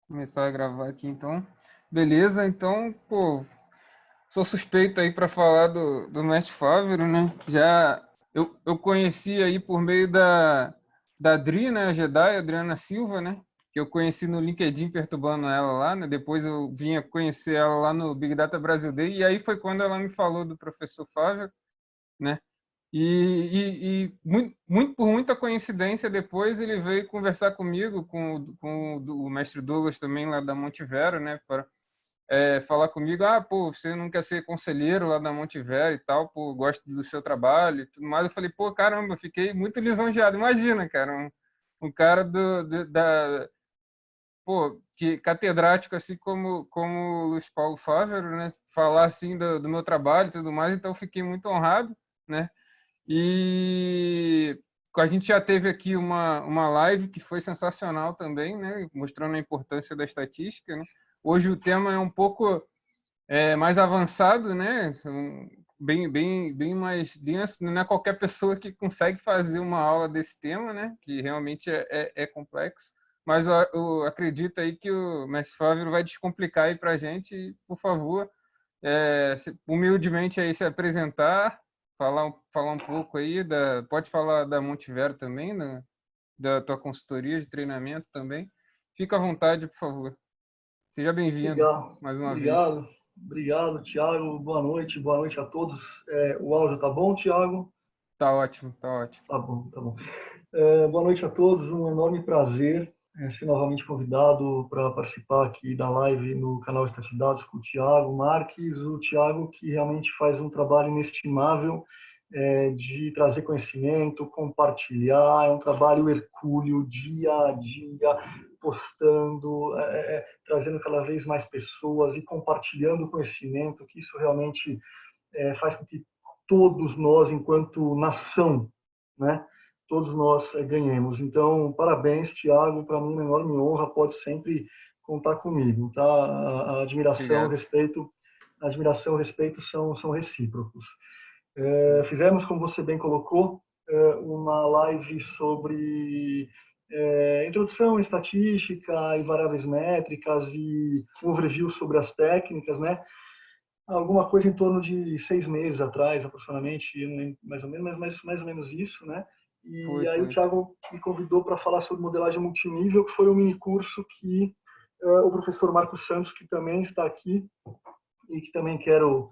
Começar a gravar aqui, então. Beleza, então, pô, sou suspeito aí para falar do Mestre Fávero, né? Eu conheci aí por meio da Adri, né? A Jedi, Adriana Silva, né? Que eu conheci no LinkedIn perturbando ela lá, né? Depois eu vinha conhecer ela lá no Big Data Brasil Day, e aí foi quando ela me falou do professor Fávero, né? Muito, por muita coincidência, depois ele veio conversar comigo, com o mestre Douglas também, lá da Montivero, né, para falar comigo, pô, você não quer ser conselheiro lá da Montivero e tal, pô, gosto do seu trabalho e tudo mais. Eu falei, pô, caramba, fiquei muito lisonjeado. Imagina, cara, um cara pô, que catedrático, assim como o Luiz Paulo Fávero, né, falar assim do meu trabalho e tudo mais, então fiquei muito honrado, né. E a gente já teve aqui uma live que foi sensacional também, né? Mostrando a importância da estatística, né? Hoje o tema é um pouco mais avançado, né? Bem mais denso. Não é qualquer pessoa que consegue fazer uma aula desse tema, né? Que realmente é complexo. Mas eu acredito aí que o mestre Fábio vai descomplicar aí para a gente. E, por favor, humildemente aí se apresentar, falar um pouco aí pode falar da Montivero também, da tua consultoria de treinamento também. Fica à vontade, por favor. Seja bem-vindo Legal, mais uma vez. obrigado, Thiago. Boa noite a todos. O áudio tá bom, Thiago? Tá ótimo, tá ótimo. Tá bom, tá bom. Boa noite a todos, um enorme prazer ser novamente convidado para participar aqui da live no canal Estatidados com o Thiago Marques, o Thiago que realmente faz um trabalho inestimável de trazer conhecimento, compartilhar, é um trabalho hercúleo, dia a dia, postando, trazendo cada vez mais pessoas e compartilhando conhecimento, que isso realmente faz com que todos nós, enquanto nação, né, todos nós ganhemos. Então, parabéns, Tiago, para mim é uma enorme honra, pode sempre contar comigo, tá? A admiração, o Obrigado. respeito, são recíprocos. Fizemos, como você bem colocou, uma live sobre introdução, estatística e variáveis métricas e um overview sobre as técnicas, né? Alguma coisa em torno de 6 meses atrás, aproximadamente, mais ou menos, mais ou menos isso, né? E aí o Foi. Thiago me convidou para falar sobre modelagem multinível, que foi um mini curso que o professor Marcos Santos, que também está aqui e que também quero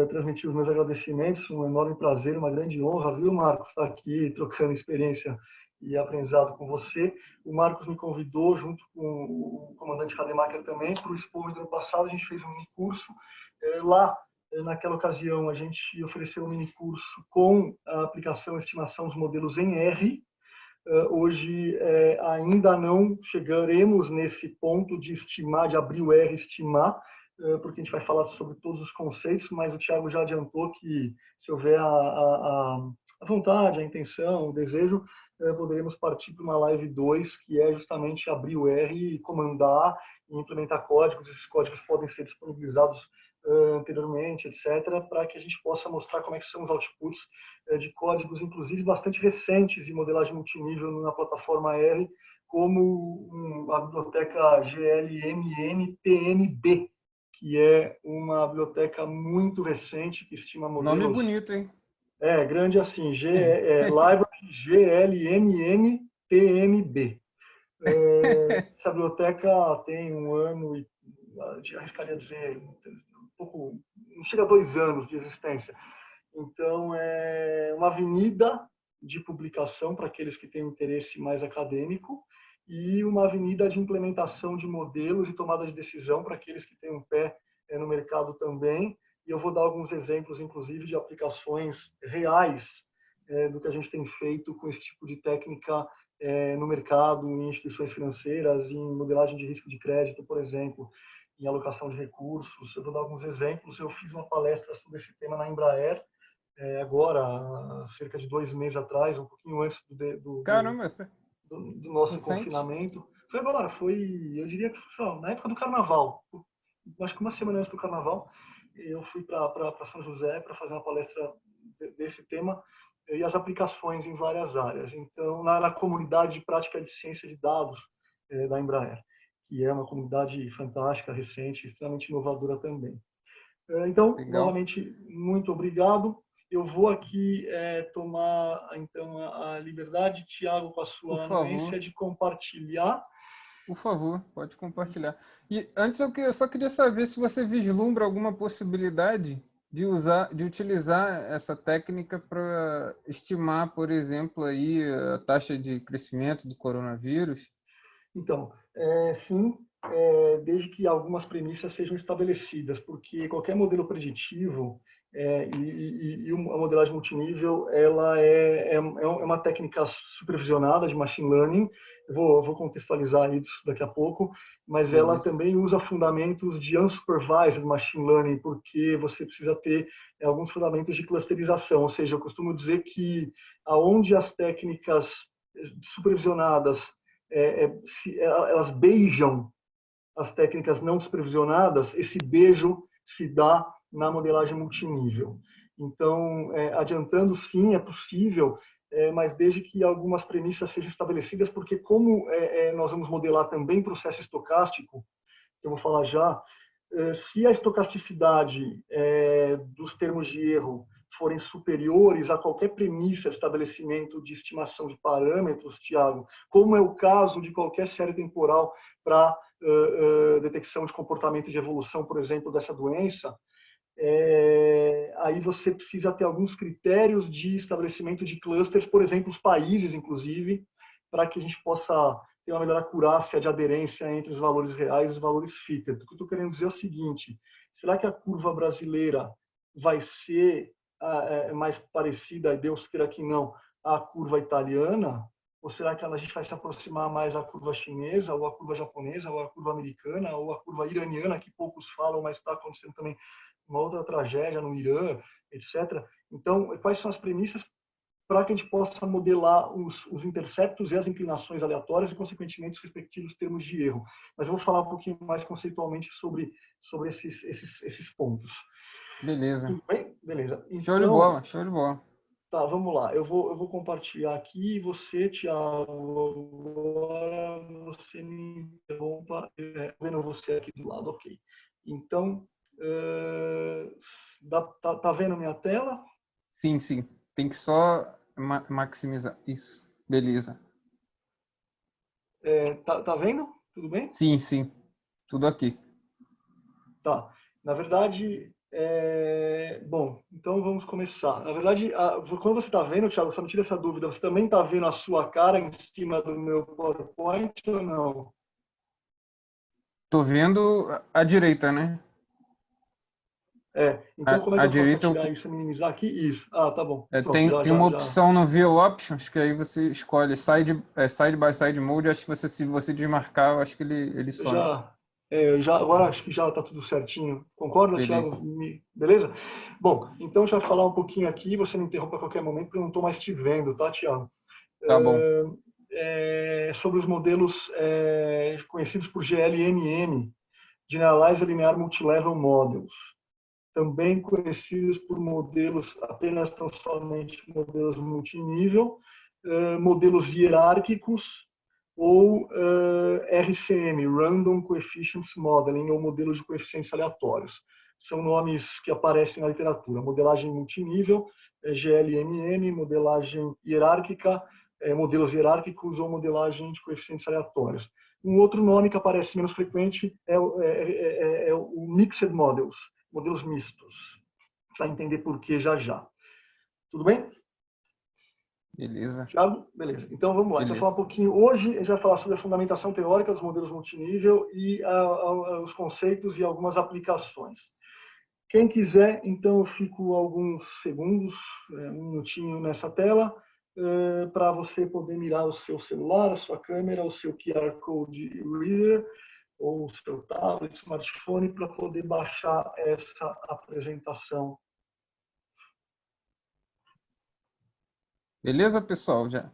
transmitir os meus agradecimentos, um enorme prazer, uma grande honra, viu, Marcos, estar aqui trocando experiência e aprendizado com você. O Marcos me convidou, junto com o comandante Rademacher também, para o Expo do ano passado, a gente fez um mini curso. Lá, naquela ocasião, a gente ofereceu um mini curso com a aplicação e estimação dos modelos em R. Hoje, ainda não chegaremos nesse ponto de estimar, de abrir o R e estimar, porque a gente vai falar sobre todos os conceitos, mas o Thiago já adiantou que, se houver a vontade, a intenção, o desejo, poderemos partir para uma live 2, que é justamente abrir o R, comandar e implementar códigos. Esses códigos podem ser disponibilizados anteriormente, etc., para que a gente possa mostrar como é que são os outputs de códigos, inclusive bastante recentes de modelagem multinível na plataforma R, como a biblioteca GLMN-TNB, que é uma biblioteca muito recente que estima Nome modelos. bonito, hein? Grande assim, Library GLMN-TNB. Essa biblioteca tem um ano e, arriscaria dizer, um pouco, não chega a 2 anos de existência. Então, é uma avenida de publicação para aqueles que têm um interesse mais acadêmico e uma avenida de implementação de modelos e tomada de decisão para aqueles que têm um pé no mercado também. E eu vou dar alguns exemplos, inclusive, de aplicações reais do que a gente tem feito com esse tipo de técnica no mercado, em instituições financeiras, em modelagem de risco de crédito, por exemplo, em alocação de recursos. Eu vou dar alguns exemplos. Eu fiz uma palestra sobre esse tema na Embraer, agora, cerca de 2 meses atrás, um pouquinho antes Caramba, do nosso recente. confinamento. Foi agora, eu diria que foi na época do Carnaval. Acho que uma semana antes do Carnaval, eu fui para São José para fazer uma palestra desse tema e as aplicações em várias áreas. Então, na comunidade de prática de ciência de dados da Embraer, que é uma comunidade fantástica, recente, extremamente inovadora também. Então, Legal. novamente, muito obrigado. Eu vou aqui tomar, então, a liberdade, Tiago, com a Por sua favor. anuência, de compartilhar. Por favor, pode compartilhar. E antes eu só queria saber se você vislumbra alguma possibilidade de utilizar essa técnica para estimar, por exemplo, aí a taxa de crescimento do coronavírus. Então, sim, desde que algumas premissas sejam estabelecidas, porque qualquer modelo preditivo e uma modelagem multinível, ela é uma técnica supervisionada de machine learning. Eu vou contextualizar isso daqui a pouco, mas ela Beleza. também usa fundamentos de unsupervised machine learning, porque você precisa ter alguns fundamentos de clusterização, ou seja, eu costumo dizer que aonde as técnicas supervisionadas elas beijam as técnicas não supervisionadas, esse beijo se dá na modelagem multinível. Então, adiantando, sim, é possível, mas desde que algumas premissas sejam estabelecidas, porque como nós vamos modelar também processo estocástico, que eu vou falar já, se a estocasticidade dos termos de erro forem superiores a qualquer premissa de estabelecimento de estimação de parâmetros, Tiago, como é o caso de qualquer série temporal para detecção de comportamento de evolução, por exemplo, dessa doença, aí você precisa ter alguns critérios de estabelecimento de clusters, por exemplo, os países, inclusive, para que a gente possa ter uma melhor acurácia de aderência entre os valores reais e os valores fitted. O que eu estou querendo dizer é o seguinte: será que a curva brasileira vai ser mais parecida, Deus queira que não, à curva italiana? Ou será que a gente vai se aproximar mais à curva chinesa, ou à curva japonesa, ou à curva americana, ou à curva iraniana, que poucos falam, mas está acontecendo também uma outra tragédia no Irã, etc. Então, quais são as premissas para que a gente possa modelar os interceptos e as inclinações aleatórias e, consequentemente, os respectivos termos de erro? Mas eu vou falar um pouquinho mais conceitualmente sobre esses pontos. Beleza. Tudo bem? Beleza. Show de Então, bola, show de bola. tá, vamos lá. Eu vou compartilhar aqui e você, Tiago, agora você me interrompa, vendo você aqui do lado, ok. Então, tá vendo minha tela? Sim, sim. Tem que só maximizar. Isso. Beleza. Tá vendo? Tudo bem? Sim, sim. Tudo aqui. Tá. Na verdade, bom, então vamos começar. Na verdade, quando você está vendo, Thiago, só me tira essa dúvida, você também está vendo a sua cara em cima do meu PowerPoint ou não? Tô vendo a direita, né? Então como é que A eu faço para direita tirar isso, minimizar aqui? Isso. Ah, tá bom. Pronto, tem, já, tem já, uma já, opção no View Options que aí você escolhe side by side mode. Acho que se você desmarcar, eu acho que ele some. já, agora acho que já está tudo certinho. Concorda, Thiago? Beleza. Beleza? Bom, então deixa eu falar um pouquinho aqui, você me interrompa a qualquer momento, porque eu não estou mais te vendo, tá, Thiago? Tá bom. Sobre os modelos conhecidos por GLMM, Generalized Linear Multilevel Models, também conhecidos por modelos apenas tão somente modelos multinível, modelos hierárquicos ou RCM, Random Coefficients Modeling, ou modelos de coeficientes aleatórios. São nomes que aparecem na literatura. Modelagem multinível, GLMM, modelagem hierárquica, modelos hierárquicos ou modelagem de coeficientes aleatórios. Um outro nome que aparece menos frequente é o Mixed Models, modelos mistos. Vai entender por que já já. Tudo bem? Beleza. Thiago? Beleza. Então vamos lá. A gente vai falar Beleza. um pouquinho. Hoje a gente vai falar sobre a fundamentação teórica dos modelos multinível e os conceitos e algumas aplicações. Quem quiser, então eu fico alguns segundos, um minutinho nessa tela, para você poder mirar o seu celular, a sua câmera, o seu QR Code Reader, ou o seu tablet, smartphone, para poder baixar essa apresentação. Beleza, pessoal? Já.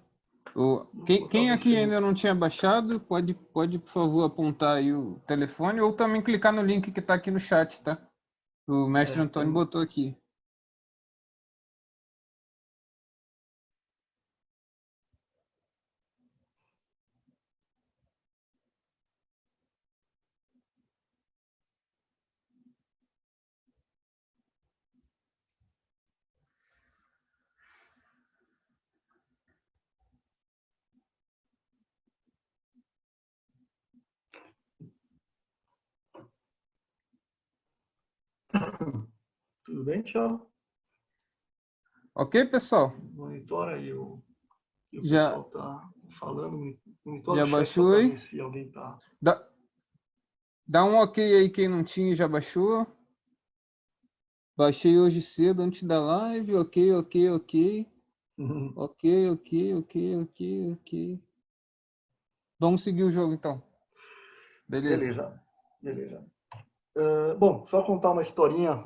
Vou botar Quem aqui você ainda no. não tinha baixado, pode, por favor, apontar aí o telefone ou também clicar no link que está aqui no chat, tá? O mestre Antônio Então, botou aqui. Tudo bem, Thiago? Ok, pessoal? Monitora aí o que o Já, pessoal está falando. Monitora o já chat só baixou para aí? ver se alguém está... Dá, dá um ok aí quem não tinha e já baixou. Baixei hoje cedo antes da live. Ok, ok, ok. Ok, ok, ok, ok, ok. Vamos seguir o jogo então. Beleza. Beleza, beleza. Bom, só contar uma historinha,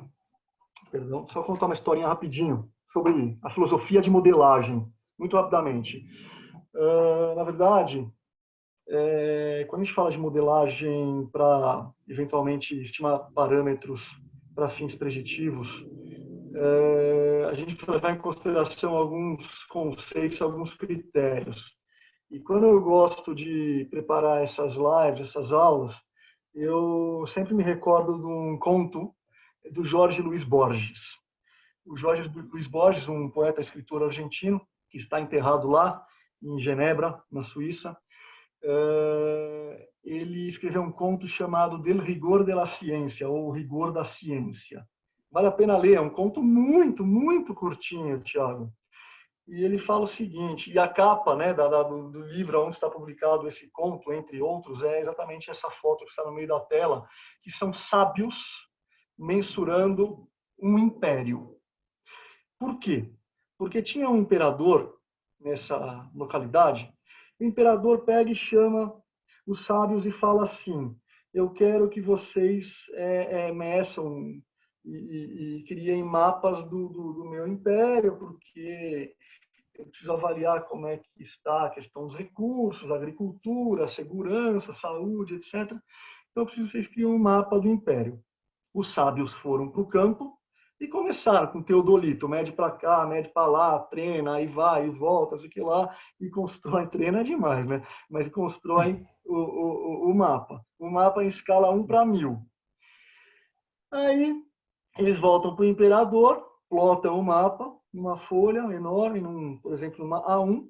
perdão, só contar uma historinha rapidinho sobre a filosofia de modelagem, muito rapidamente. Na verdade, quando a gente fala de modelagem para eventualmente estimar parâmetros para fins preditivos, a gente vai levar em consideração alguns conceitos, alguns critérios. E quando eu gosto de preparar essas lives, essas aulas, eu sempre me recordo de um conto do Jorge Luiz Borges. O Jorge Luiz Borges, um poeta e escritor argentino, que está enterrado lá, em Genebra, na Suíça, ele escreveu um conto chamado Del Rigor de la Ciencia, ou Rigor da Ciência. Vale a pena ler, é um conto muito, muito curtinho, Tiago. E ele fala o seguinte, e a capa, né, do livro onde está publicado esse conto, entre outros, é exatamente essa foto que está no meio da tela, que são sábios mensurando um império. Por quê? Porque tinha um imperador nessa localidade, o imperador pega e chama os sábios e fala assim, eu quero que vocês meçam e criem mapas do meu império, porque eu preciso avaliar como é que está a questão dos recursos, agricultura, segurança, saúde, etc. Então, eu preciso que vocês criem um mapa do império. Os sábios foram para o campo e começaram com Teodolito, mede para cá, mede para lá, treina, aí vai e volta, sei que lá, e constrói, treina demais, né? Mas constrói o mapa. O mapa em escala 1:1000. Aí eles voltam para o imperador, plotam o mapa numa folha enorme, por exemplo, numa A1,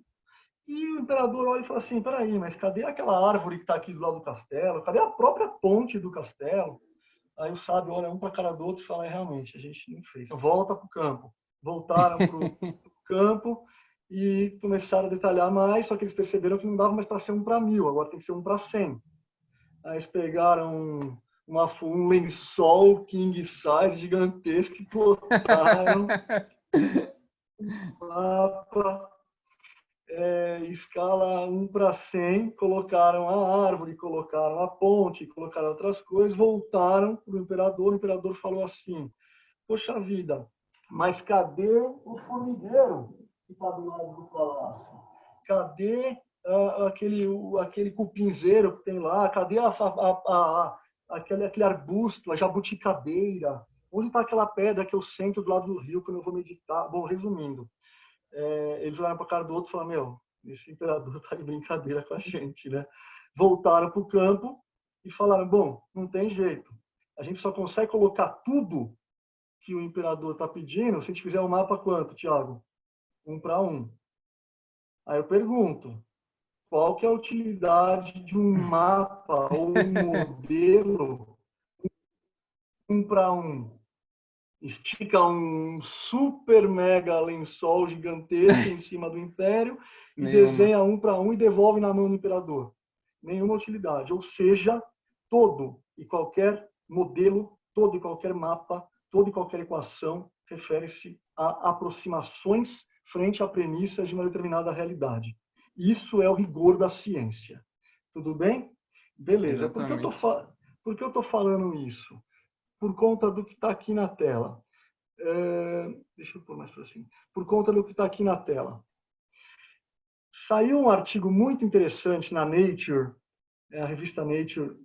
e o imperador olha e fala assim, peraí, mas cadê aquela árvore que está aqui do lado do castelo? Cadê a própria ponte do castelo? Aí o sábio olha um para a cara do outro e fala, realmente, a gente não fez. Então, volta para o campo. Voltaram para o campo e começaram a detalhar mais, só que eles perceberam que não dava mais para ser 1:1000, agora tem que ser 1:100. Aí eles pegaram um lençol king size gigantesco e plotaram o mapa, escala 1:100, colocaram a árvore, colocaram a ponte, colocaram outras coisas, voltaram para o imperador falou assim, poxa vida, mas cadê o formigueiro que está do lado do palácio? Cadê aquele cupinzeiro que tem lá? Cadê aquele arbusto, a jabuticabeira? Onde está aquela pedra que eu sento do lado do rio quando eu vou meditar? Bom, resumindo, eles olharam para a cara do outro e falaram, meu, esse imperador está de brincadeira com a gente, né? Voltaram para o campo e falaram, bom, não tem jeito. A gente só consegue colocar tudo que o imperador está pedindo se a gente fizer o mapa quanto, Tiago? 1:1. Aí eu pergunto, qual que é a utilidade de um mapa ou um modelo 1:1? Estica um super mega lençol gigantesco em cima do império e Nenhuma. desenha 1:1 e devolve na mão do imperador. Nenhuma utilidade. Ou seja, todo e qualquer modelo, todo e qualquer mapa, toda e qualquer equação refere-se a aproximações frente a premissas de uma determinada realidade. Isso é o rigor da ciência. Tudo bem? Beleza. Por que eu estou falando isso? Por conta do que está aqui na tela. Deixa eu pôr mais para cima. Por conta do que está aqui na tela. Saiu um artigo muito interessante na Nature, a revista Nature,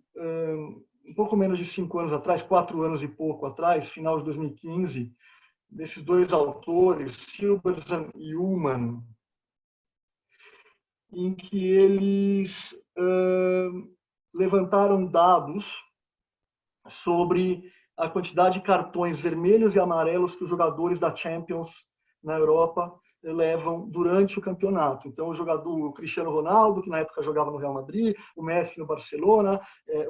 um pouco menos de 5 anos atrás, 4 anos e pouco atrás, final de 2015, desses dois autores, Silberson e Ullman, em que eles levantaram dados sobre a quantidade de cartões vermelhos e amarelos que os jogadores da Champions na Europa levam durante o campeonato. Então, o Cristiano Ronaldo, que na época jogava no Real Madrid, o Messi no Barcelona,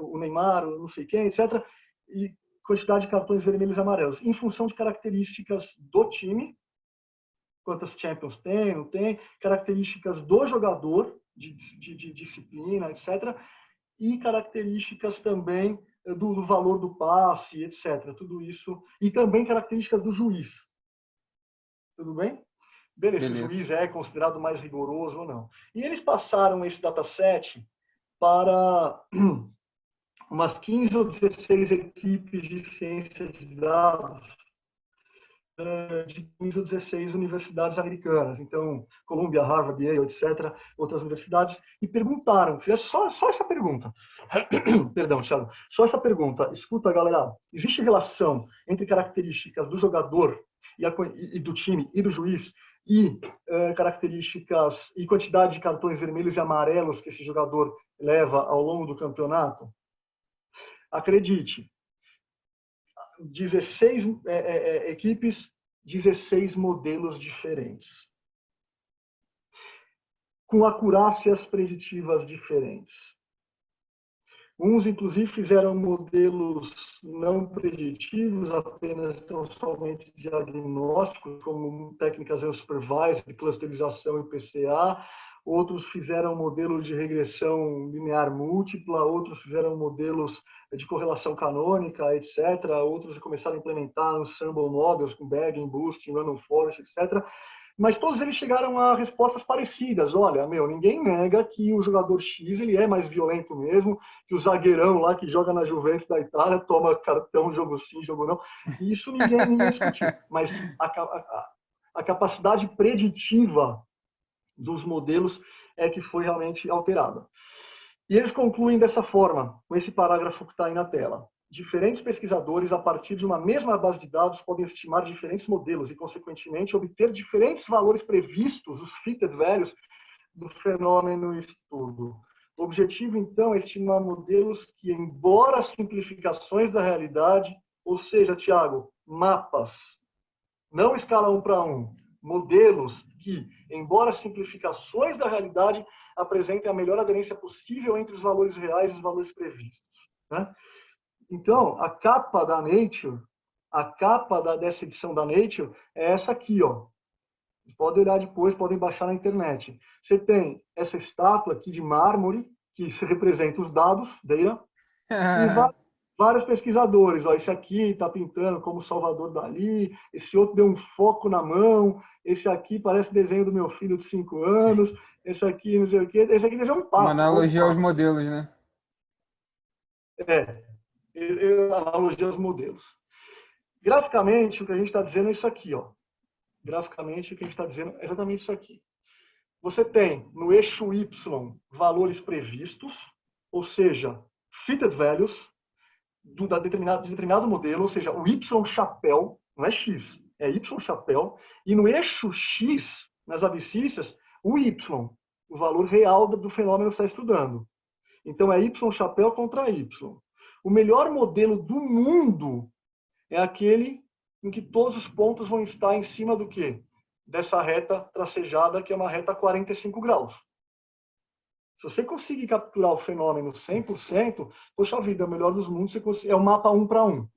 o Neymar, não sei quem, etc. E quantidade de cartões vermelhos e amarelos, em função de características do time, quantas Champions tem, não tem, características do jogador, de disciplina, etc., e características também do valor do passe, etc. Tudo isso. E também características do juiz. Tudo bem? Beleza, se o juiz é considerado mais rigoroso ou não. E eles passaram esse dataset para umas 15 ou 16 equipes de ciência de dados de 15 ou 16 universidades americanas. Então, Columbia, Harvard, Yale, etc., outras universidades, e perguntaram, só essa pergunta. Perdão, Thiago. Só essa pergunta. Escuta, galera, existe relação entre características do jogador e do time e do juiz e características e quantidade de cartões vermelhos e amarelos que esse jogador leva ao longo do campeonato? Acredite, 16 equipes, 16 modelos diferentes, com acurácias preditivas diferentes. Uns, inclusive, fizeram modelos não preditivos, apenas tão somente diagnósticos, como técnicas unsupervised, de clusterização e PCA. Outros fizeram modelos de regressão linear múltipla, outros fizeram modelos de correlação canônica, etc. Outros começaram a implementar ensemble models com bagging, boosting, random forest, etc. Mas todos eles chegaram a respostas parecidas. Olha, ninguém nega que o jogador X ele é mais violento mesmo, que o zagueirão lá que joga na Juventus da Itália toma cartão, jogo sim, jogo não. E isso ninguém discutiu. Mas a capacidade preditiva dos modelos é que foi realmente alterada. E eles concluem dessa forma, com esse parágrafo que está aí na tela. Diferentes pesquisadores, a partir de uma mesma base de dados, podem estimar diferentes modelos e, consequentemente, obter diferentes valores previstos, os fitted values, do fenômeno em estudo. O objetivo, então, é estimar modelos que, embora simplificações da realidade, ou seja, Tiago, mapas, não escala 1 para 1, modelos que, embora simplificações da realidade, apresentem a melhor aderência possível entre os valores reais e os valores previstos. Né? Então, a capa da Nature, dessa edição da Nature, é essa aqui, ó. Podem olhar depois, podem baixar na internet. Você tem essa estátua aqui de mármore, que representa os dados, data, e vários pesquisadores. Ó, esse aqui está pintando como Salvador Dalí, esse outro deu um foco na mão, esse aqui parece desenho do meu filho de 5 anos, esse aqui não sei o quê, esse aqui desenha um papo. Uma analogia aos modelos, né? Analogia aos modelos. Graficamente, o que a gente está dizendo é isso aqui, ó. Graficamente, o que a gente está dizendo é exatamente isso aqui. Você tem no eixo Y valores previstos, ou seja, fitted values, de determinado modelo, ou seja, o Y chapéu, não é X, é Y chapéu, e no eixo X, nas abscissas, o Y, o valor real do fenômeno que você está estudando. Então, é Y chapéu contra Y. O melhor modelo do mundo é aquele em que todos os pontos vão estar em cima do quê? Dessa reta tracejada, que é uma reta a 45 graus. Se você conseguir capturar o fenômeno 100%, poxa vida, é o melhor dos mundos, é o mapa 1 para 1.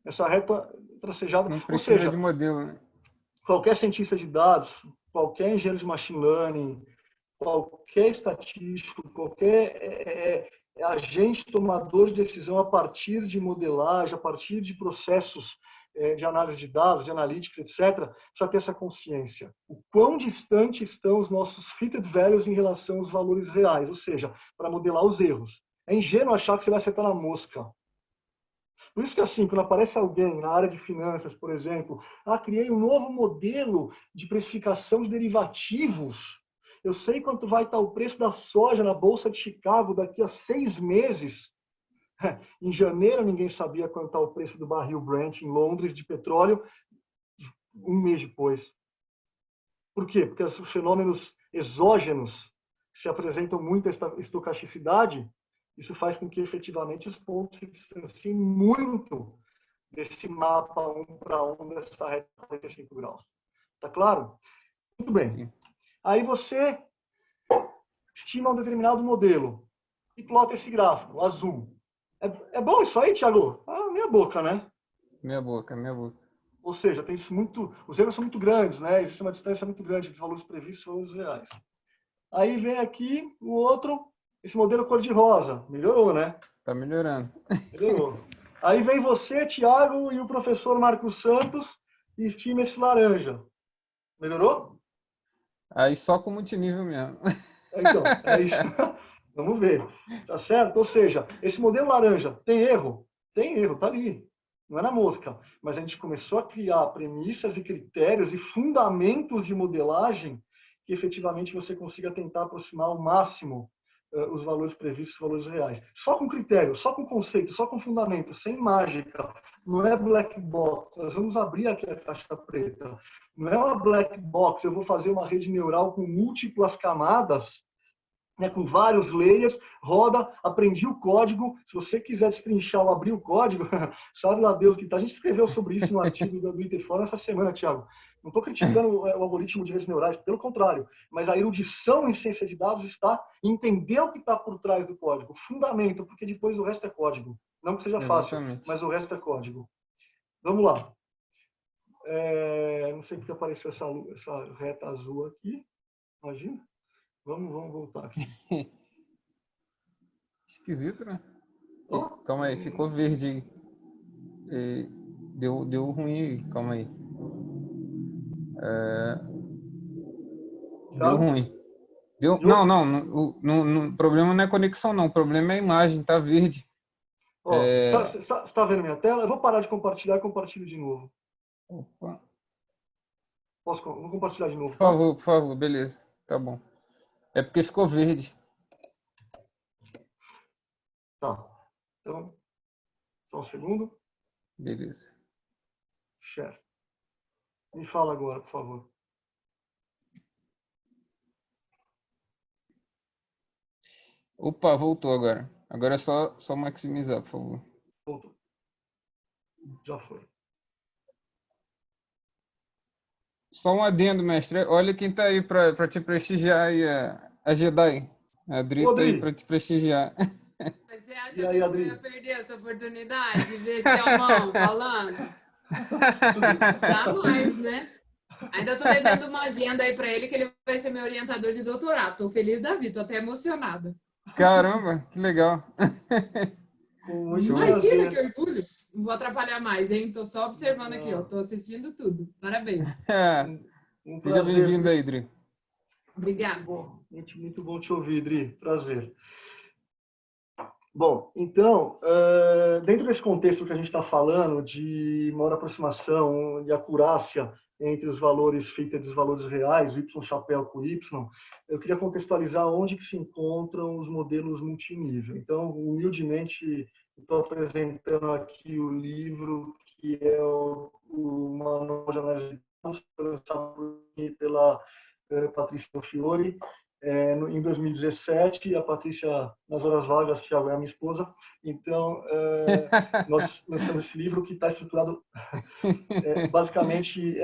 Essa reta tracejada... Não precisa de modelo, né? Qualquer cientista de dados, qualquer engenheiro de machine learning, qualquer estatístico, qualquer agente tomador de decisão a partir de modelagem, a partir de processos de análise de dados, de analítica, etc., precisa ter essa consciência. O quão distante estão os nossos fitted values em relação aos valores reais, ou seja, para modelar os erros. É ingênuo achar que você vai acertar na mosca. Por isso que, assim, quando aparece alguém na área de finanças, por exemplo, criei um novo modelo de precificação de derivativos, eu sei quanto vai estar o preço da soja na Bolsa de Chicago daqui a 6 meses. Em janeiro, ninguém sabia quanto está o preço do barril Brent em Londres de petróleo, um mês depois. Por quê? Porque os fenômenos exógenos que se apresentam muito a estocasticidade, isso faz com que, efetivamente, os pontos se distanciem muito desse mapa 1 para 1 dessa reta de 45 graus. Tá claro? Muito bem. Sim. Aí você estima um determinado modelo e plota esse gráfico, azul. É bom isso aí, Thiago? Ah, minha boca, né? Minha boca, minha boca. Ou seja, tem muito, os erros são muito grandes, né? Existe uma distância muito grande entre valores previstos e valores reais. Aí vem aqui o outro, esse modelo cor-de-rosa. Melhorou, né? Tá melhorando. Melhorou. Aí vem você, Thiago, e o professor Marcos Santos e estima esse laranja. Melhorou? Aí só com multinível mesmo. Então, é isso. Vamos ver. Tá certo? Ou seja, esse modelo laranja tem erro? Tem erro, tá ali. Não é na mosca. Mas a gente começou a criar premissas e critérios e fundamentos de modelagem que efetivamente você consiga tentar aproximar ao máximo os valores previstos, os valores reais. Só com critério, só com conceito, só com fundamento, sem mágica. Não é black box. Nós vamos abrir aqui a caixa preta. Não é uma black box. Eu vou fazer uma rede neural com múltiplas camadas, né, com vários layers, roda, aprendi o código. Se você quiser destrinchar ou abrir o código, sabe lá Deus o que tá. A gente escreveu sobre isso no artigo do Interfórum essa semana, Thiago. Não estou criticando o algoritmo de redes neurais, pelo contrário. Mas a erudição em ciência de dados está em entender o que está por trás do código, o fundamento, porque depois o resto é código. Não que seja fácil, Exatamente. mas o resto é código. Vamos lá. Não sei porque apareceu essa reta azul aqui. Imagina. Vamos voltar aqui. Esquisito, né? Oh. Calma aí, ficou verde aí. Deu ruim aí, calma aí. Deu ruim. Não, o problema não é conexão, não. O problema é a imagem, tá verde. Você está vendo minha tela? Eu vou parar de compartilhar e compartilho de novo. Opa. Vou compartilhar de novo, tá? Por favor, beleza. Tá bom. É porque ficou verde. Tá. Então, só um segundo. Beleza. Share. Me fala agora, por favor. Opa, voltou agora. Agora é só maximizar, por favor. Voltou. Já foi. Só um adendo, mestre. Olha quem tá aí para te prestigiar aí, a Jedi. A Adri tá aí para te prestigiar. Mas você acha que eu ia perder essa oportunidade de ver esse Almão falando? Jamais, né? Ainda tô devendo uma agenda aí para ele, que ele vai ser meu orientador de doutorado. Tô feliz da vida, tô até emocionada. Caramba, que legal. Imagina que orgulho. Não vou atrapalhar mais, hein? Tô só observando aqui, ó. Tô assistindo tudo. Parabéns. Seja bem-vindo aí, Dri. Obrigada. Muito bom te ouvir, Dri. Prazer. Bom, então, dentro desse contexto que a gente está falando de maior aproximação e acurácia entre os valores feitos e os valores reais, o Y chapéu com Y, eu queria contextualizar onde que se encontram os modelos multinível. Então, humildemente, estou apresentando aqui o livro que é o Manual de Análise de Dados, lançado pela Patrícia Fiore, em 2017. A Patrícia, nas horas vagas, Thiago, é a minha esposa. Então, nós lançamos esse livro que está estruturado basicamente,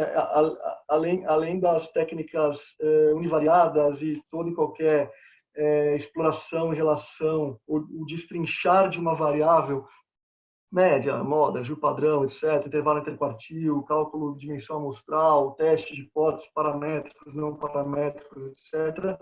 além das técnicas univariadas e toda e qualquer exploração em relação, o destrinchar de uma variável, média, moda, Gil padrão, etc., intervalo interquartil, cálculo de dimensão amostral, teste de hipóteses, paramétricos, não paramétricos, etc.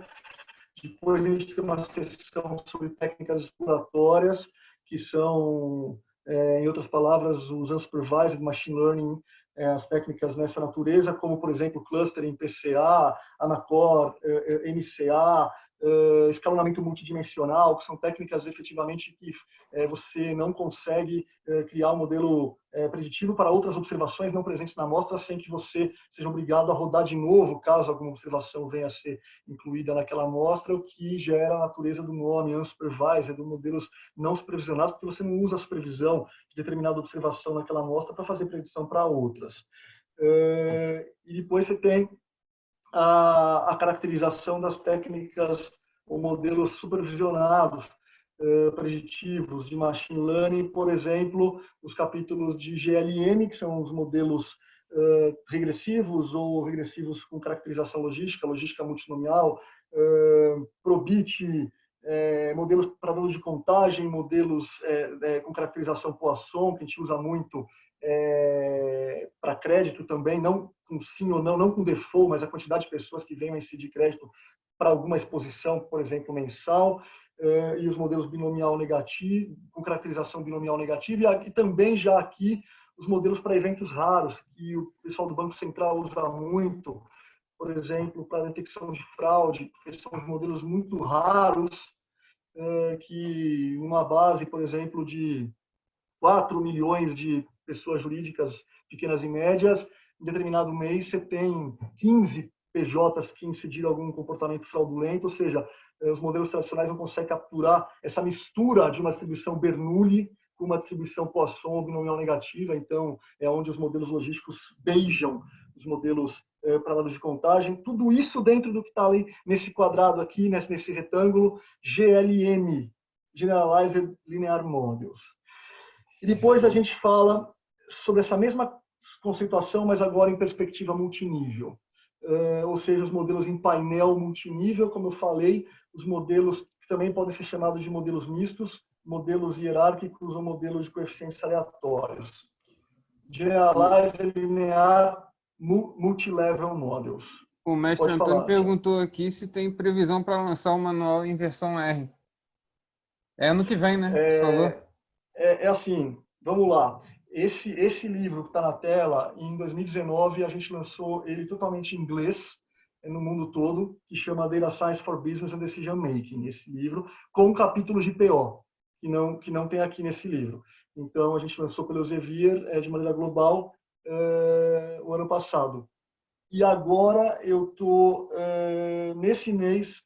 Depois a gente tem uma seção sobre técnicas exploratórias, que são, em outras palavras, os unsupervised machine learning, as técnicas nessa natureza, como, por exemplo, clustering, PCA, Anacor, MCA, escalonamento multidimensional, que são técnicas efetivamente que você não consegue criar um modelo preditivo para outras observações não presentes na amostra sem que você seja obrigado a rodar de novo, caso alguma observação venha a ser incluída naquela amostra, o que gera a natureza do nome unsupervised, de modelos não supervisionados, porque você não usa a supervisão de determinada observação naquela amostra para fazer predição para outras. E depois você tem a caracterização das técnicas ou modelos supervisionados, preditivos de machine learning, por exemplo, os capítulos de GLM, que são os modelos regressivos ou regressivos com caracterização logística multinomial, Probit, modelos para dados de contagem, modelos com caracterização Poisson, que a gente usa muito para crédito também, não com sim ou não, não com default, mas a quantidade de pessoas que venham a incidir crédito para alguma exposição, por exemplo, mensal, e os modelos binomial negativo, com caracterização binomial negativa, e também já aqui os modelos para eventos raros, que o pessoal do Banco Central usa muito, por exemplo, para detecção de fraude, porque são modelos muito raros, que uma base, por exemplo, de 4 milhões de pessoas jurídicas pequenas e médias, em determinado mês você tem 15 PJs que incidiram algum comportamento fraudulento, ou seja, os modelos tradicionais não conseguem capturar essa mistura de uma distribuição Bernoulli com uma distribuição Poisson ou binomial negativa, então é onde os modelos logísticos beijam os modelos para dados de contagem, tudo isso dentro do que está ali nesse quadrado aqui, nesse retângulo, GLM, Generalized Linear Models. E depois a gente fala sobre essa mesma conceituação, mas agora em perspectiva multinível. Ou seja, os modelos em painel multinível, como eu falei, os modelos que também podem ser chamados de modelos mistos, modelos hierárquicos ou modelos de coeficientes aleatórios. Generalized Linear Multilevel Models. O mestre Antônio perguntou aqui se tem previsão para lançar o manual em versão R. É ano que vem, né? Assim, vamos lá. Esse livro que está na tela, em 2019, a gente lançou ele totalmente em inglês, no mundo todo, que chama Data Science for Business and Decision Making, esse livro, com capítulos de PO, que não tem aqui nesse livro. Então, a gente lançou pelo Elsevier de maneira global o ano passado. E agora eu estou, nesse mês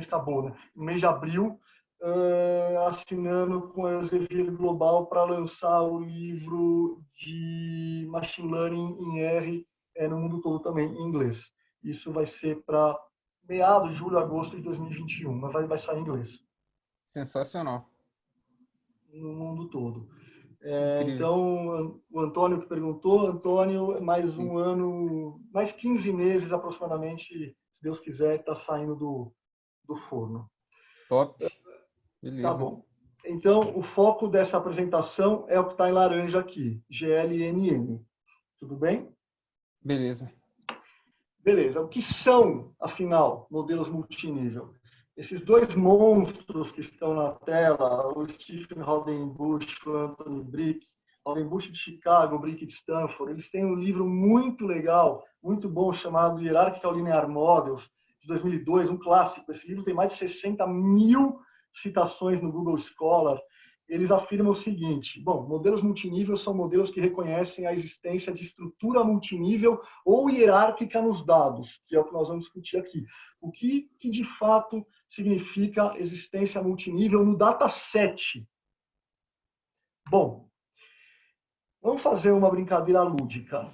acabou, né? No mês de abril, assinando com a Elsevier Global para lançar o livro de Machine Learning em R no mundo todo também, em inglês. Isso vai ser para meados de julho, agosto de 2021, mas vai sair em inglês. Sensacional. No mundo todo. Então, o Antônio que perguntou, Antônio, mais um ano, mais 15 meses aproximadamente, se Deus quiser, está saindo do forno. Top. Beleza. Tá bom. Então, o foco dessa apresentação é o que está em laranja aqui, GLNM. Tudo bem? Beleza. Beleza. O que são, afinal, modelos multinível? Esses dois monstros que estão na tela, o Stephen Howden-Bush e o Anthony Brick, Howden-Bush de Chicago, Brick de Stanford, eles têm um livro muito legal, muito bom, chamado Hierarchical Linear Models, de 2002, um clássico. Esse livro tem mais de 60 mil citações no Google Scholar. Eles afirmam o seguinte: bom, modelos multinível são modelos que reconhecem a existência de estrutura multinível ou hierárquica nos dados, que é o que nós vamos discutir aqui. O que de fato significa existência multinível no dataset? Bom, vamos fazer uma brincadeira lúdica.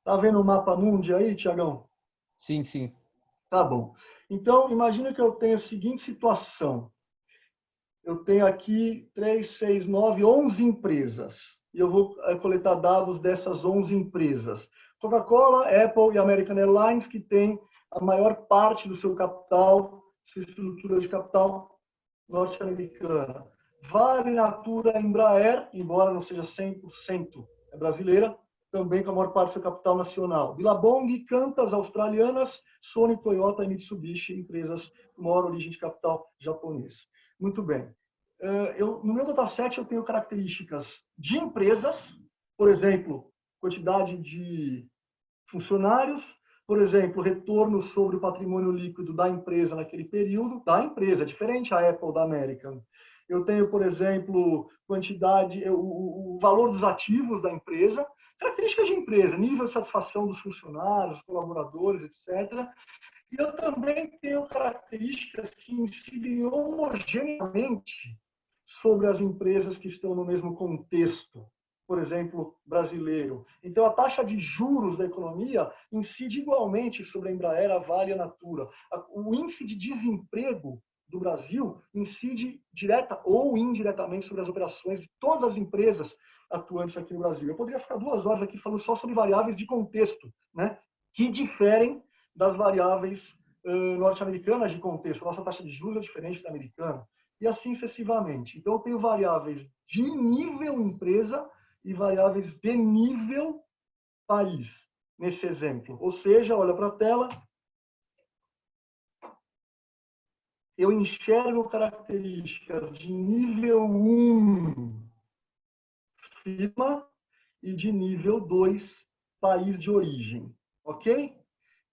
Tá vendo o mapa mundi aí, Tiagão? Sim, sim. Tá bom. Então, imagina que eu tenho a seguinte situação. Eu tenho aqui 3, 6, 9, 11 empresas. E eu vou coletar dados dessas 11 empresas. Coca-Cola, Apple e American Airlines, que têm a maior parte do seu capital, sua estrutura de capital norte-americana. Vale, Natura, Embraer, embora não seja 100% brasileira, também com a maior parte do seu capital nacional. Billabong, Qantas, australianas, Sony, Toyota e Mitsubishi, empresas com maior origem de capital japonês. Muito bem. No meu dataset eu tenho características de empresas, por exemplo, quantidade de funcionários, por exemplo, retorno sobre o patrimônio líquido da empresa naquele período, da empresa, diferente a Apple da American. Eu tenho, por exemplo, o valor dos ativos da empresa, características de empresa, nível de satisfação dos funcionários, colaboradores, etc. E eu também tenho características que incidem homogeneamente sobre as empresas que estão no mesmo contexto, por exemplo, brasileiro. Então, a taxa de juros da economia incide igualmente sobre a Embraer, a Vale e a Natura. O índice de desemprego do Brasil incide direta ou indiretamente sobre as operações de todas as empresas atuantes aqui no Brasil. Eu poderia ficar 2 horas aqui falando só sobre variáveis de contexto, né, que diferem das variáveis norte-americanas de contexto. Nossa taxa de juros é diferente da americana. E assim sucessivamente. Então, eu tenho variáveis de nível empresa e variáveis de nível país, nesse exemplo. Ou seja, olha para a tela, eu enxergo características de nível 1, firma, e de nível 2, país de origem. Ok?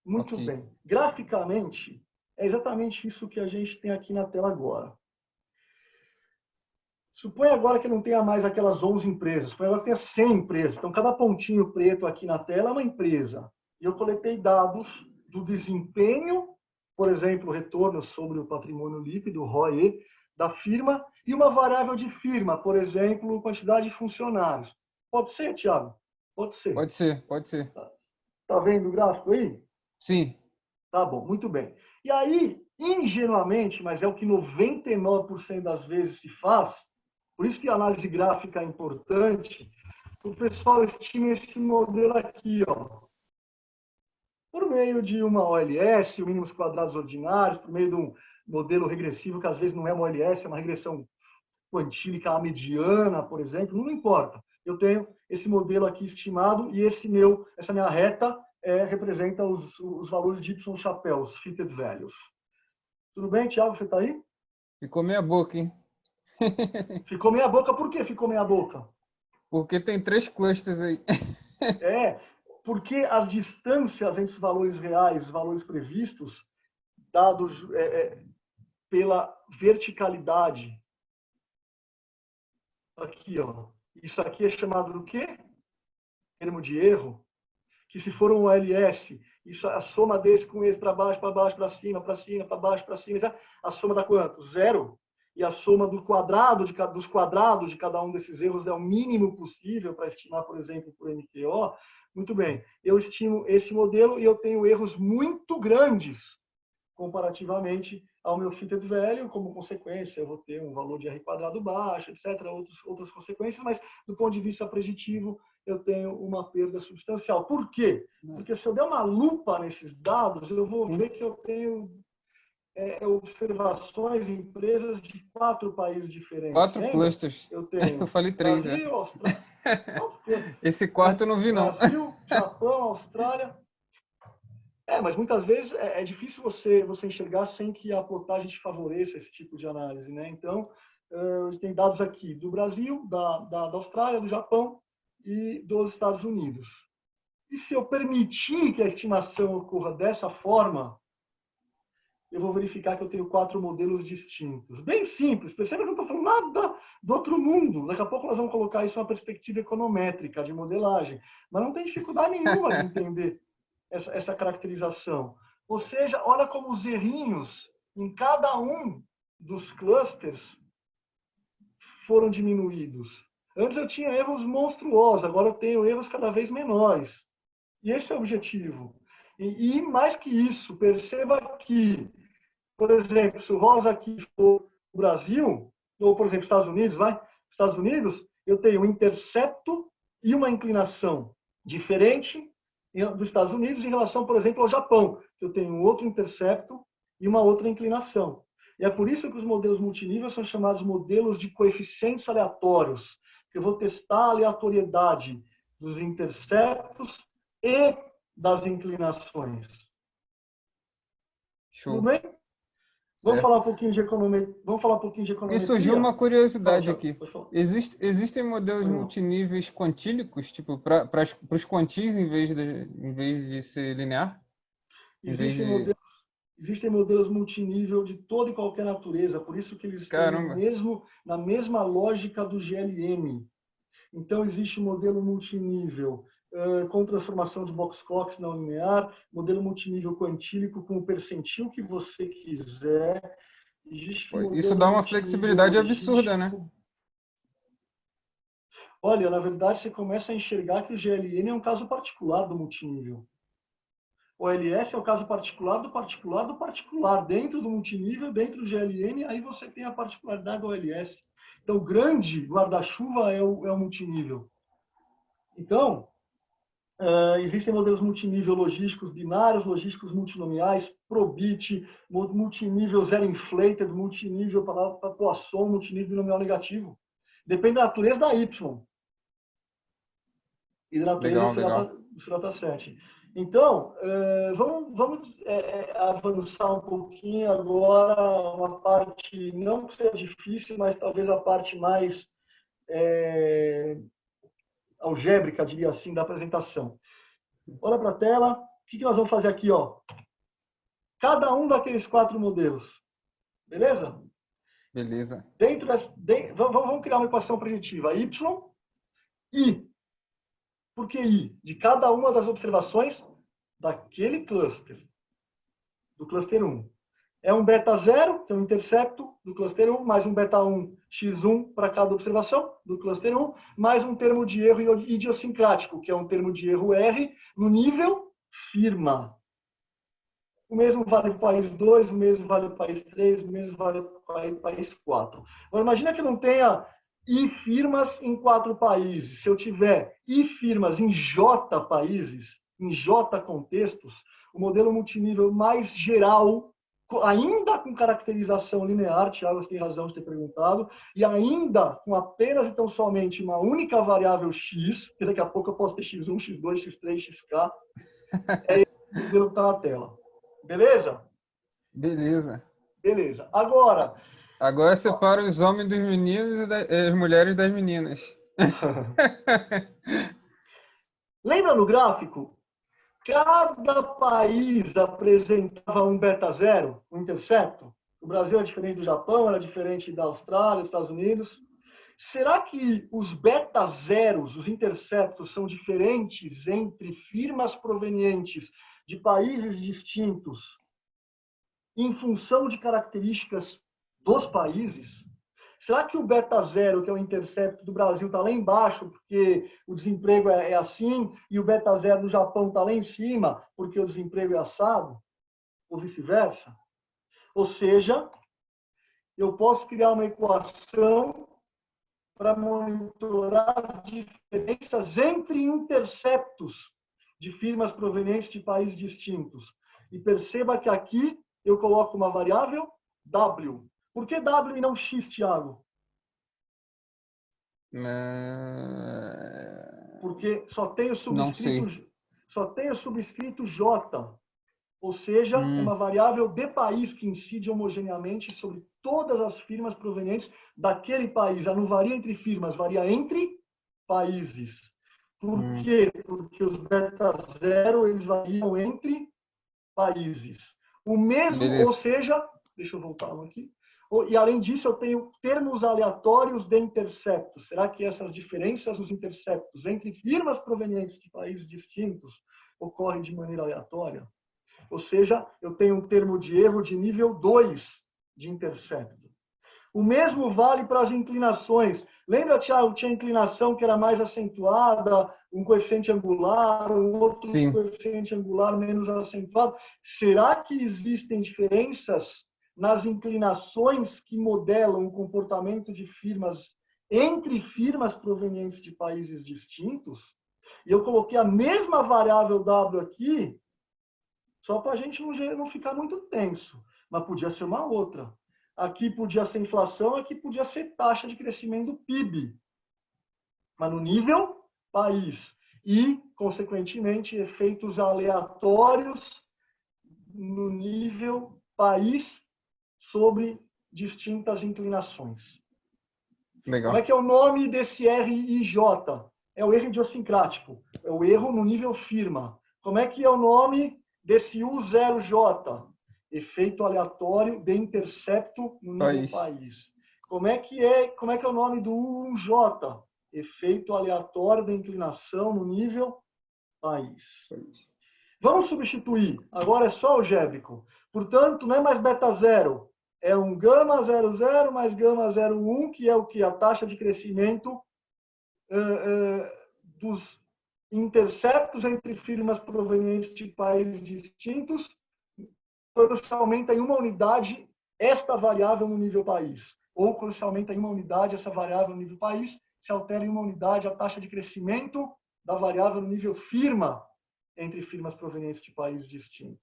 Muito Ok. bem. Graficamente, é exatamente isso que a gente tem aqui na tela agora. Suponha agora que não tenha mais aquelas 11 empresas, suponha agora que tenha 100 empresas. Então, cada pontinho preto aqui na tela é uma empresa. E eu coletei dados do desempenho, por exemplo, retorno sobre o patrimônio líquido, ROE, da firma, e uma variável de firma, por exemplo, quantidade de funcionários. Pode ser, Thiago? Pode ser. Pode ser, pode ser. Tá vendo o gráfico aí? Sim. Tá bom, muito bem. E aí, ingenuamente, mas é o que 99% das vezes se faz, por isso que a análise gráfica é importante, o pessoal estima esse modelo aqui, ó, por meio de uma OLS, o mínimos quadrados ordinários, por meio de um modelo regressivo, que às vezes não é uma OLS, é uma regressão quantílica à mediana, por exemplo, não importa. Eu tenho esse modelo aqui estimado e essa minha reta representa os valores de Y chapéu, os fitted values. Tudo bem, Thiago, você está aí? Ficou meia boca, hein? Ficou meia boca, por que ficou meia boca? Porque tem 3 clusters aí. Porque as distâncias entre os valores reais e os valores previstos, dados pela verticalidade, aqui, ó, isso aqui é chamado do quê? Termo de erro, que se for um OLS, isso, a soma desse com esse para baixo, para cima, para baixo, para cima, a soma dá quanto? 0. E a soma dos quadrados de cada um desses erros é o mínimo possível para estimar, por exemplo, por MQO. Muito bem, eu estimo esse modelo e eu tenho erros muito grandes comparativamente ao meu fitted value. Como consequência, eu vou ter um valor de R quadrado baixo, etc., outras consequências, mas do ponto de vista preditivo, eu tenho uma perda substancial. Por quê? Porque se eu der uma lupa nesses dados, eu vou ver que eu tenho observações em empresas de 4 países diferentes. 4 clusters. Eu tenho Eu falei 3, Brasil, Austrália... Esse quarto eu não vi, não. Brasil, Japão, Austrália... mas muitas vezes é difícil você enxergar sem que a plotagem te favoreça esse tipo de análise, né? Então, tem dados aqui do Brasil, da Austrália, do Japão e dos Estados Unidos. E se eu permitir que a estimação ocorra dessa forma, eu vou verificar que eu tenho 4 modelos distintos. Bem simples, perceba que eu não estou falando nada do outro mundo. Daqui a pouco nós vamos colocar isso numa perspectiva econométrica, de modelagem. Mas não tem dificuldade nenhuma de entender essa caracterização. Ou seja, olha como os errinhos em cada um dos clusters foram diminuídos. Antes eu tinha erros monstruosos, agora eu tenho erros cada vez menores. E esse é o objetivo. E mais que isso, perceba que, por exemplo, se o rosa aqui for o Brasil, ou, por exemplo, Estados Unidos, Estados Unidos, eu tenho um intercepto e uma inclinação diferente dos Estados Unidos em relação, por exemplo, ao Japão, que eu tenho um outro intercepto e uma outra inclinação. E é por isso que os modelos multinível são chamados modelos de coeficientes aleatórios, que eu vou testar a aleatoriedade dos interceptos e das inclinações. Show. Tudo bem? Vamos falar um pouquinho de economia. Me surgiu uma curiosidade aqui. Existem modelos Não. multiníveis quantílicos, tipo, para os quantis em vez de ser linear? Existem modelos multinível de toda e qualquer natureza, por isso que eles estão na mesma lógica do GLM. Então, existe modelo multinível com transformação de Box-Cox não linear, modelo multinível quantílico com o percentil que você quiser. Isso dá uma flexibilidade absurda, né? Olha, na verdade, você começa a enxergar que o GLM é um caso particular do multinível. O OLS é o caso particular do particular do particular. Dentro do multinível, dentro do GLM, aí você tem a particularidade do OLS. Então, o grande guarda-chuva é o multinível. Então, Existem modelos multinível logísticos binários, logísticos multinomiais, probit, multinível zero inflated, multinível para Poisson, multinível binomial negativo. Depende da natureza da Y e da natureza do seu dataset. Então, vamos avançar um pouquinho agora, uma parte, não que seja difícil, mas talvez a parte mais algébrica, diria assim, da apresentação. Olha para a tela. O que nós vamos fazer aqui? Ó? Cada um daqueles 4 modelos. Beleza? Beleza. Vamos criar uma equação primitiva. Y, I. Por que I? De cada uma das observações daquele cluster. Do cluster 1. É um beta 0, que é um intercepto do cluster 1, mais um beta 1, x1 para cada observação do cluster 1, mais um termo de erro idiosincrático, que é um termo de erro R, no nível firma. O mesmo vale para o país 2, o mesmo vale para o país 3, o mesmo vale para o país 4. Agora, imagina que eu não tenha I firmas em 4 países. Se eu tiver I firmas em J países, em J contextos, o modelo multinível mais geral, ainda com caracterização linear, Thiago, você tem razão de ter perguntado, e ainda com apenas, então, somente uma única variável x, que daqui a pouco eu posso ter x1, x2, x3, xk, é esse modelo que está na tela. Beleza? Beleza. Beleza. Agora separa os homens dos meninos e as mulheres das meninas. Lembra no gráfico? Cada país apresentava um beta 0, um intercepto. O Brasil era diferente do Japão, era diferente da Austrália, dos Estados Unidos. Será que os beta zeros, os interceptos, são diferentes entre firmas provenientes de países distintos em função de características dos países? Será que o beta 0, que é o intercepto do Brasil, está lá embaixo porque o desemprego é assim, e o beta 0 do Japão está lá em cima porque o desemprego é assado? Ou vice-versa? Ou seja, eu posso criar uma equação para monitorar diferenças entre interceptos de firmas provenientes de países distintos. E perceba que aqui eu coloco uma variável W. Por que W e não X, Thiago? Porque só tem o subscrito J. Ou seja, é uma variável de país que incide homogeneamente sobre todas as firmas provenientes daquele país. Ela não varia entre firmas, varia entre países. Por quê? Porque os beta 0 eles variam entre países. O mesmo, ou seja, deixa eu voltar aqui. E além disso, eu tenho termos aleatórios de interceptos. Será que essas diferenças nos interceptos entre firmas provenientes de países distintos ocorrem de maneira aleatória? Ou seja, eu tenho um termo de erro de nível 2 de intercepto. O mesmo vale para as inclinações. Lembra, Thiago, tinha inclinação que era mais acentuada, um coeficiente angular, um outro coeficiente angular menos acentuado? Será que existem diferenças nas inclinações que modelam o comportamento de firmas entre firmas provenientes de países distintos? E eu coloquei a mesma variável W aqui, só para a gente não ficar muito tenso. Mas podia ser uma outra. Aqui podia ser inflação, aqui podia ser taxa de crescimento do PIB. Mas no nível país. E, consequentemente, efeitos aleatórios no nível país sobre distintas inclinações. Legal. Como é que é o nome desse R e J? É o erro idiosincrático. É o erro no nível firma. Como é que é o nome desse U0J? Efeito aleatório de intercepto no nível país. Como é que é o nome do U1J? Efeito aleatório de inclinação no nível país. Vamos substituir. Agora é só algébrico. Portanto, não é mais beta 0. É um gama 00 mais gama 01, que é o que? A taxa de crescimento dos interceptos entre firmas provenientes de países distintos, quando se aumenta em uma unidade esta variável no nível país. Ou quando se aumenta em uma unidade essa variável no nível país, se altera em uma unidade a taxa de crescimento da variável no nível firma entre firmas provenientes de países distintos.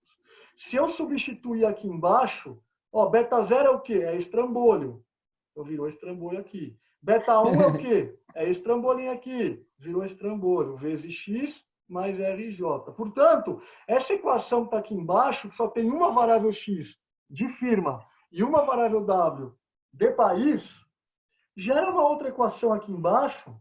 Se eu substituir aqui embaixo, ó, beta 0 é o quê? É estrambolho. Então, virou estrambolho aqui. Beta 1 é o quê? É estrambolinho aqui. Virou estrambolho. Vezes x mais RJ. Portanto, essa equação que está aqui embaixo, que só tem uma variável x de firma e uma variável w de país, gera uma outra equação aqui embaixo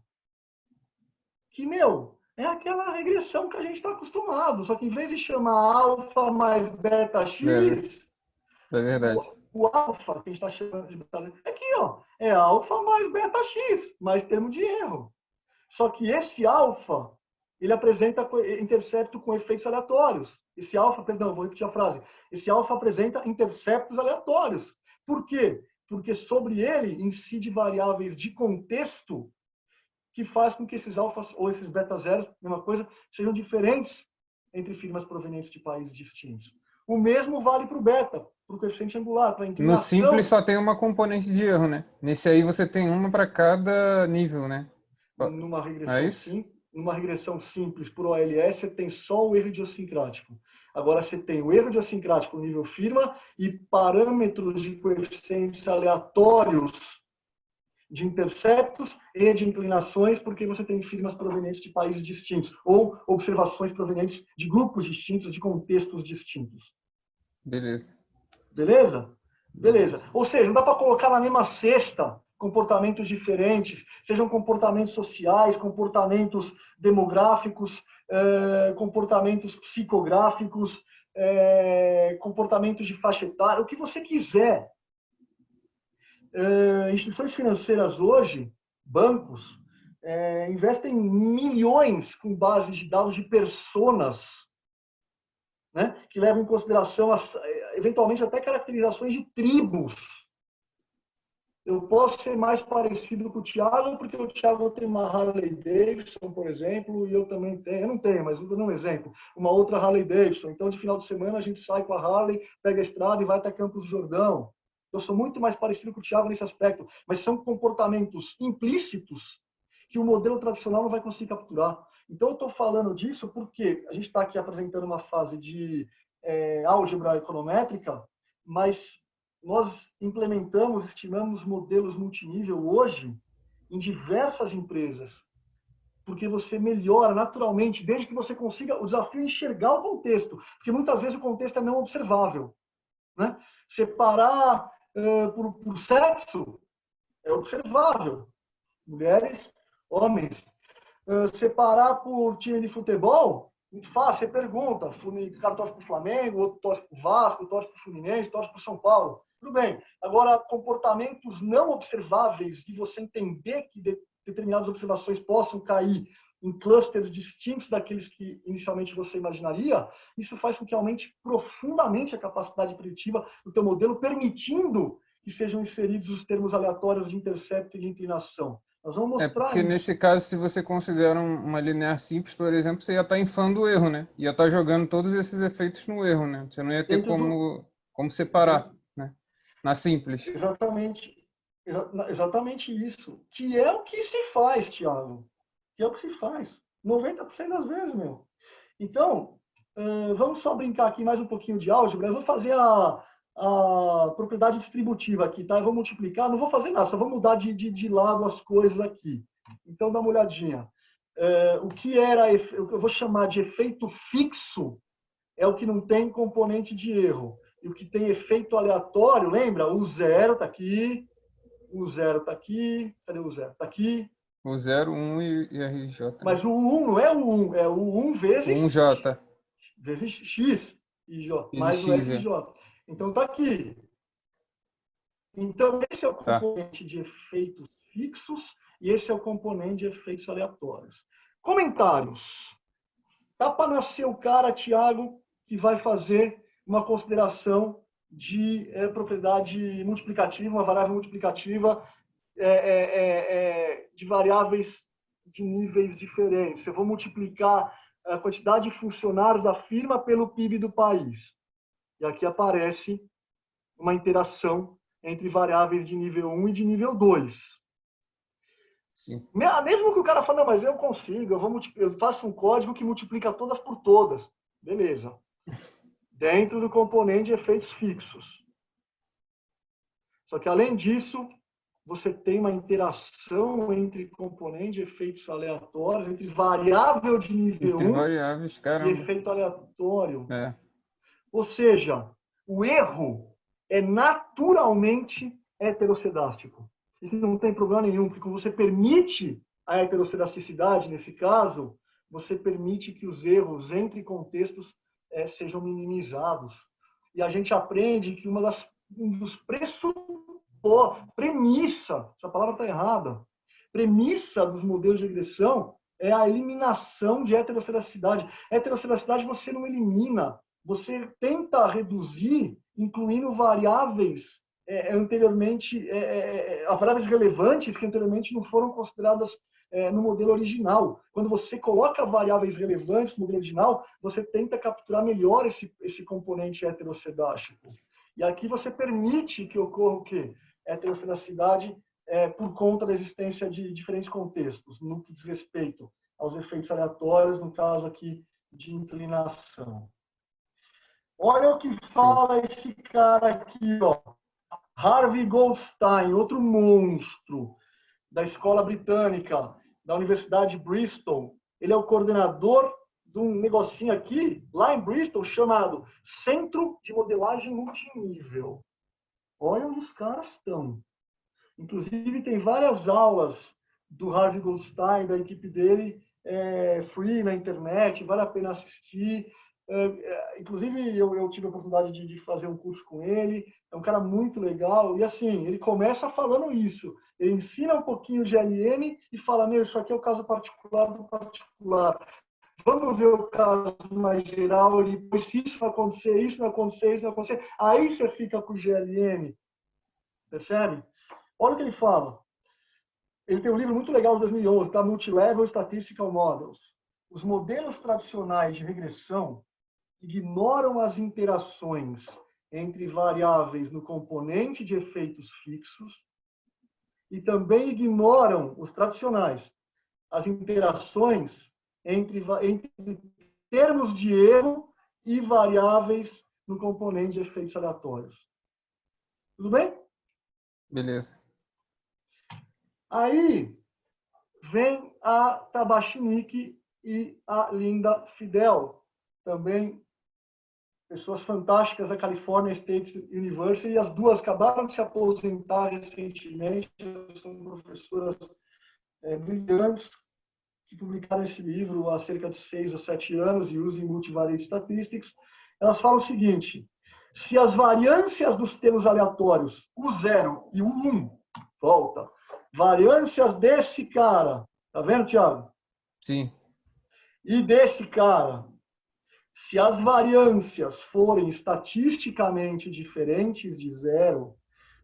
que, meu, é aquela regressão que a gente está acostumado. Só que em vez de chamar alfa mais beta x, é verdade. o alfa, que a gente está chamando de beta, aqui, ó, é alfa mais beta x, mais termo de erro. Só que esse alfa, ele apresenta intercepto com efeitos aleatórios. Esse alfa, perdão, vou repetir a frase. Esse alfa apresenta interceptos aleatórios. Por quê? Porque sobre ele incide variáveis de contexto que faz com que esses alfas ou esses beta zeros, mesma coisa, sejam diferentes entre firmas provenientes de países distintos. O mesmo vale para o beta, para o coeficiente angular, para a inclinação. No simples só tem uma componente de erro, né? Nesse aí você tem uma para cada nível, né? Numa regressão simples por OLS, você tem só o erro idiosincrático. Agora você tem o erro idiosincrático no nível firma e parâmetros de coeficientes aleatórios de interceptos e de inclinações, porque você tem firmas provenientes de países distintos, ou observações provenientes de grupos distintos, de contextos distintos. Beleza. Beleza? Beleza. Ou seja, não dá para colocar na mesma cesta comportamentos diferentes, sejam comportamentos sociais, comportamentos demográficos, comportamentos psicográficos, comportamentos de faixa etária, o que você quiser. Instituições financeiras hoje, bancos, investem milhões com bases de dados de personas, né, que levam em consideração, eventualmente, até caracterizações de tribos. Eu posso ser mais parecido com o Thiago, porque o Thiago tem uma Harley Davidson, por exemplo, e eu também tenho. Eu não tenho, mas vou dar um exemplo. Uma outra Harley Davidson. Então, de final de semana, a gente sai com a Harley, pega a estrada e vai até Campos do Jordão. Eu sou muito mais parecido com o Thiago nesse aspecto, mas são comportamentos implícitos que o modelo tradicional não vai conseguir capturar. Então, eu estou falando disso porque a gente está aqui apresentando uma fase de álgebra econométrica, mas nós implementamos, estimamos modelos multinível hoje em diversas empresas, porque você melhora naturalmente, desde que você consiga, o desafio é enxergar o contexto, porque muitas vezes o contexto é não observável, né? Separar por sexo é observável, mulheres, homens. Separar por time de futebol, muito fácil, você pergunta, o cara torce para o Flamengo, outro torce para o Vasco, torce para o Fluminense, torce para o São Paulo. Tudo bem. Agora, comportamentos não observáveis, de você entender que determinadas observações possam cair em clusters distintos daqueles que inicialmente você imaginaria, isso faz com que aumente profundamente a capacidade preditiva do teu modelo, permitindo que sejam inseridos os termos aleatórios de intercepto e de inclinação. Nós vamos mostrar porque isso. Nesse caso, se você considera uma linear simples, por exemplo, você ia estar inflando o erro, né? Ia estar jogando todos esses efeitos no erro, né? Você não ia ter como separar, né? Na simples. Exatamente isso. Que é o que se faz, Thiago. Que é o que se faz. 90% das vezes, meu. Então, vamos só brincar aqui mais um pouquinho de álgebra. Eu vou fazer a propriedade distributiva aqui, tá? Eu vou multiplicar, não vou fazer nada, só vou mudar de lado as coisas aqui. Então, dá uma olhadinha. O que eu vou chamar de efeito fixo é o que não tem componente de erro. E o que tem efeito aleatório, lembra? O zero está aqui, o zero está aqui, cadê o zero? Está aqui. O 0, 1 e RJ. Mas o 1 não é o 1, é o 1 vezes 1J. Vezes X e J, Vezes mais o X, RJ. Então está aqui. Então esse é o componente de efeitos fixos e esse é o componente de efeitos aleatórios. Comentários. Tá para nascer o cara, Thiago, que vai fazer uma consideração de propriedade multiplicativa, uma variável multiplicativa de variáveis de níveis diferentes. Eu vou multiplicar a quantidade de funcionários da firma pelo PIB do país. E aqui aparece uma interação entre variáveis de nível 1 e de nível 2. Sim. Mesmo que o cara fale, não, mas eu consigo, eu faço um código que multiplica todas por todas. Beleza. Dentro do componente de efeitos fixos. Só que, além disso, você tem uma interação entre componente de efeitos aleatórios, entre variável de nível Entre 1 variáveis, e caramba. efeito aleatório. É. Ou seja, o erro é naturalmente heterocedástico. E não tem problema nenhum, porque quando você permite a heterocedasticidade, nesse caso, você permite que os erros entre contextos sejam minimizados. E a gente aprende que um dos premissa, essa palavra está errada, premissa dos modelos de regressão é a eliminação de heterocedasticidade. Heterocedasticidade você não elimina, você tenta reduzir, incluindo variáveis anteriormente, variáveis relevantes que anteriormente não foram consideradas no modelo original. Quando você coloca variáveis relevantes no modelo original, você tenta capturar melhor esse componente heterocedástico. E aqui você permite que ocorra o quê? Heterocedasticidade por conta da existência de diferentes contextos, no que diz respeito aos efeitos aleatórios, no caso aqui de inclinação. Olha o que fala esse cara aqui, ó. Harvey Goldstein, outro monstro da escola britânica, da Universidade de Bristol. Ele é o coordenador de um negocinho aqui, lá em Bristol, chamado Centro de Modelagem Multinível. Olha onde os caras estão. Inclusive, tem várias aulas do Harvey Goldstein, da equipe dele, free na internet, vale a pena assistir. Inclusive, eu tive a oportunidade de fazer um curso com ele, é um cara muito legal. E assim, ele começa falando isso. Ele ensina um pouquinho de GLM e fala, meu, isso aqui é o caso particular do particular. Vamos ver o caso mais geral, e depois se isso vai acontecer, isso vai acontecer, isso vai acontecer. Aí você fica com o GLM. Percebe? Olha o que ele fala. Ele tem um livro muito legal de 2011, tá? Multilevel Statistical Models. Os modelos tradicionais de regressão ignoram as interações entre variáveis no componente de efeitos fixos e também ignoram, os tradicionais, as interações entre termos de erro e variáveis no componente de efeitos aleatórios. Tudo bem? Beleza. Aí vem a Tabachnik e a Linda Fidel, também pessoas fantásticas da California State University, e as duas acabaram de se aposentar recentemente, são professoras brilhantes, que publicaram esse livro há cerca de 6 ou 7 anos e usam Multivariate Statistics. Elas falam o seguinte: se as variâncias dos termos aleatórios, o 0 e o 1, volta, variâncias desse cara, tá vendo, Thiago? Sim. E desse cara, se as variâncias forem estatisticamente diferentes de 0,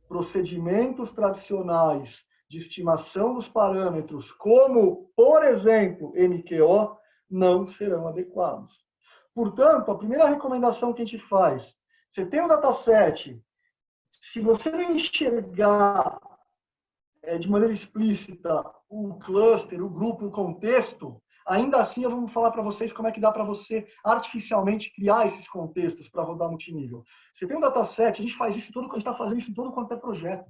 procedimentos tradicionais de estimação dos parâmetros, como, por exemplo, MQO, não serão adequados. Portanto, a primeira recomendação que a gente faz, você tem um dataset, se você não enxergar de maneira explícita o cluster, o grupo, o contexto, ainda assim eu vou falar para vocês como é que dá para você artificialmente criar esses contextos para rodar multinível. Você tem um dataset, a gente faz isso todo, a gente está fazendo isso em todo quanto é projeto.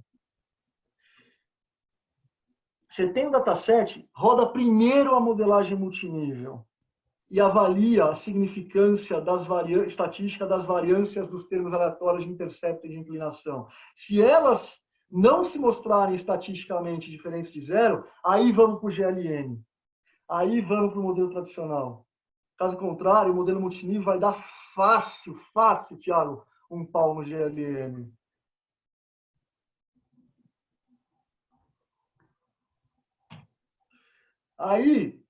Você tem um dataset, roda primeiro a modelagem multinível e avalia a significância estatística das variâncias dos termos aleatórios de intercepto e de inclinação. Se elas não se mostrarem estatisticamente diferentes de 0, aí vamos para o GLM. Aí vamos para o modelo tradicional. Caso contrário, o modelo multinível vai dar fácil, Thiago, um pau no GLM. Aí,